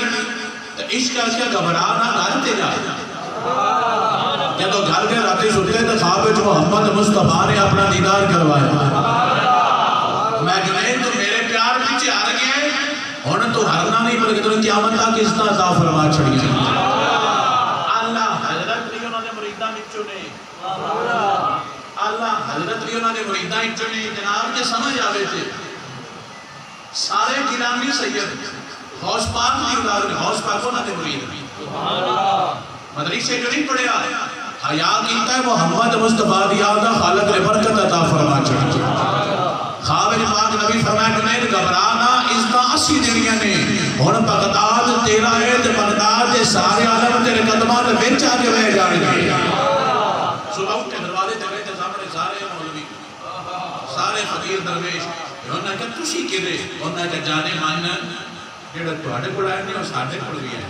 تو عشق کا اس کا گھبرانا گھرتے جا جب گھر کے راتی سٹھے تو خواب جو محمد مصطفیٰ نے اپنا دیدار کروایا میں جنید تو میرے پیار پیچھے ہار گئے انہوں تو ہرنا نہیں بلکہ تو قیامت تک اس طرح عطا فرما چھڑی اللہ حضرت بھی انہوں نے مریدہ نچو نے اللہ حضرت بھی انہوں نے مریدہ نچو نے جناب کے سمجھ آوے تھے سارے گرامی سید غوث پاک نہیں اولاد غوث پاک انہوں نے مرید مدرسے جو نہیں پڑھیا حیا کیتا ہے محمد مصطفیٰ دیا دا خالق نے برکت عطا فرما چھڑی خواب پاک نبی فرمائے جنید گھبرانا اس کا اسی دنیا نے ہن بغداد تیرا ہے تے بغداد دے سارے عالم تیرے قدماں دے وچ آ کے بیٹھ جان گے صبح اٹھ کے دروازے تے بیٹھے سامنے سارے مولوی سارے فقیر درویش انہوں نے کہا تسی کدے انہوں نے کہا جانے ماننا جڑا تواڈے کول آئے نے ساڈے کول بھی ہے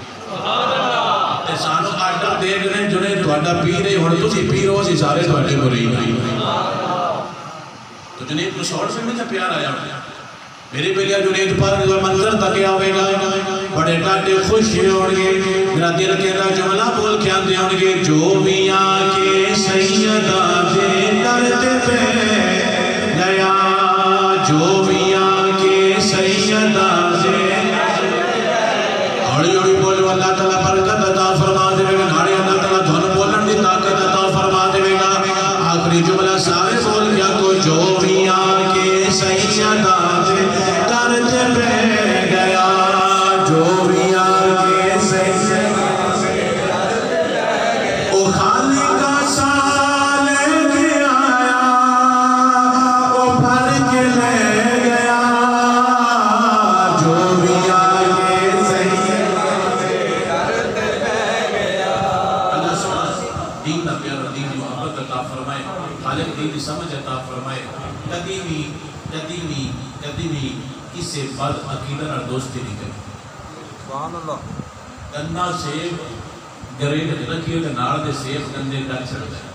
تے سانو آرڈر دے گئے جنید تواڈا پیر ہے ہن تسی پیر ہو سی سارے تواڈے مرید تو جنید کو شور سے مجھے پیار آیا میرے پہلیا جنید پر منظر تک آوے گا بڑے ڈاٹے خوش ہوڑگے میرا دل کے را جملہ بول کے آندے ہوڑگے جو بھی آکے سیدہ دے درد پہ گیا جو بھی آکے سیدہ دے ہڑی ہڑی بولو اللہ تعالیٰ برکت عطا فرما دے گا ہڑی اللہ تعالیٰ دھن بولن دی طاقت عطا فرما دے گا آخری جملہ سارے بول گیا کو جو بھی آکے سیدہ دے درد پہ گیا جو بھی آکے سیدہ دے او خالق کا سال کے آیا او بھر کے لے گیا جو بھی سمجھ عطا فرمائے کدی بھی کسی بد عقیدہ اور دوستی نہیں کرے سبحان اللہ گندا سیب گریڈ رکھیے تو نال دے سیب گندے کر چڑھتا ہے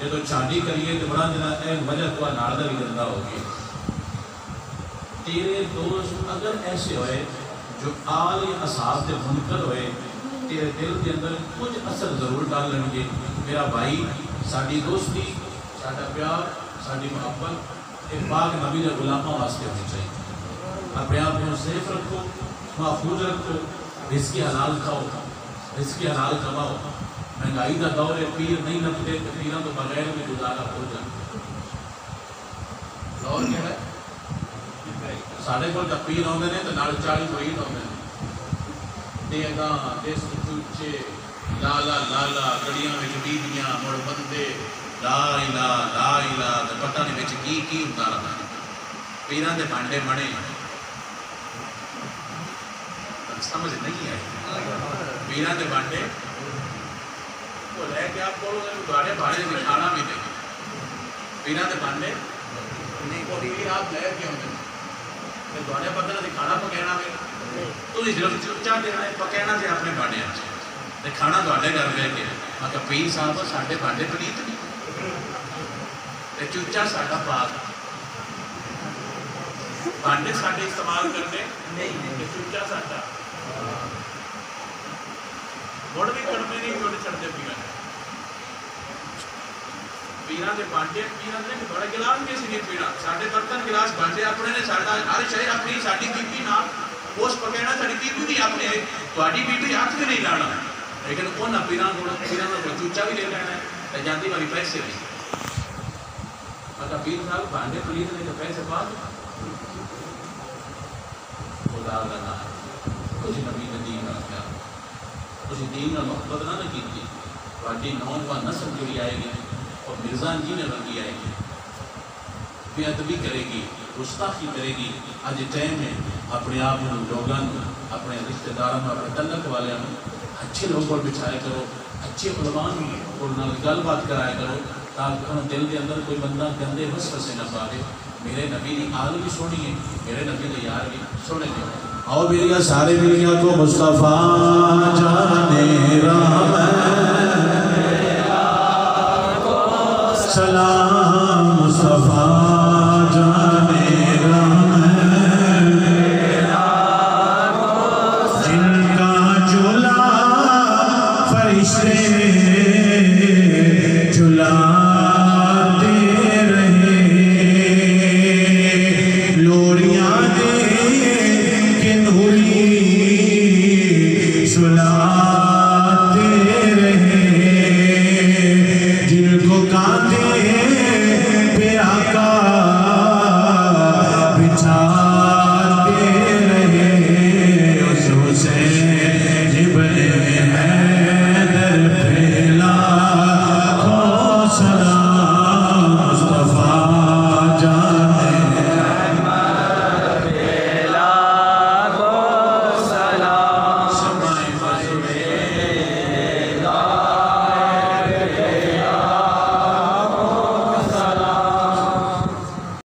جب چھانڈی کریے تو بڑا دن وجہ تو نال دا بھی گندا ہو گیا تیرے دوست اگر ایسے ہوئے جو آل اصحاب دے منکر ہوئے تیرے دل کے اندر کچھ اثر ضرور ڈال لیں گے میرا بھائی ساڈی دوستی ساڈا پیار ساڈی محبت ایک پاک نبی دے غلاماں واسطے ہونی چاہیے اپنے آپ کو سیف رکھو محفوظ رکھو رزق حلال کھاؤ رزق حلال کماؤ مہنگائی کا دور ہے پیر نہیں نپتے پیروں تو بغیر میں گزارا ہو جائے دور کیا ہے سارے کو جب پیر آتے ہیں تو نال 40 مرید آتے ہیں دیگاں دس چوچے لالا لالا گڑیاں میں بیبیاں مڑ بندے لا الہ تو پتہ نہیں بچ کی اتارا پیراں دے بانڈے مڑے سمجھ نہیں آئی پیراں دے بانڈے وہ لے کے آپ بولو گے دوارے بھاڑے میں کھانا بھی دیں پیراں دے بانڈے وہ پیر آپ لے کے ہوتے ہیں دوارے پتہ نہیں کھانا پکینا بھی تو اس جلد چاہ دینا ہے پکینا سے اپنے بانڈے آچے کھانا دوارے کر لے کے مگر پیر صاحب ساڑھے بانڈے پلیت نہیں چوچا ساڑھا پاک بانڈے ساڑھے استعمال کرنے نہیں چوچا ساڑھا موڑ بھی کرنے نہیں چھوڑے چھڑتے پیران دے بانڈے پیران دے بڑا گلاس کیسی نہیں پیران ساڑھے برتن گلاس بانڈے اپنے نے ساڑھا ہر شہر اپنی ساڑھی بی نہ پوسٹ پکینا ساڑھی بی بھی اپنے تو آڑھی بی ہاتھ میں نہیں لانا لیکن وہ نہ پیران کو چوچا بھی لے لینا ہے جانتی والی پیسے بھی مگر پیر صاحب بانڈے پلیت نے جو پیسے پا خدا لنا کچھ نبی نے دین نہ کیا کچھ دین نہ محبت نہ کی تھی واجی نوجوان نسل جڑی آئے گی اور مرزان جی نے لگی آئے گی بے ادبی کرے گی گستاخی کرے گی اج ٹائم میں اپنے آپ لوگوں اپنے رشتہ داروں اپنے تعلق والوں اچھے لوگوں کو بچھائے کرو اچھے علماء کو گل بات کرائے کرو تاکہ ان دل کے اندر کوئی بندہ گندے وسوسے نہ پاوے میرے نبی دی آل بھی سونی ہے میرے نبی دی یار بھی سونے دے آؤ میریا سارے میریا کو مصطفیٰ جانے رحمت سلام مصطفیٰ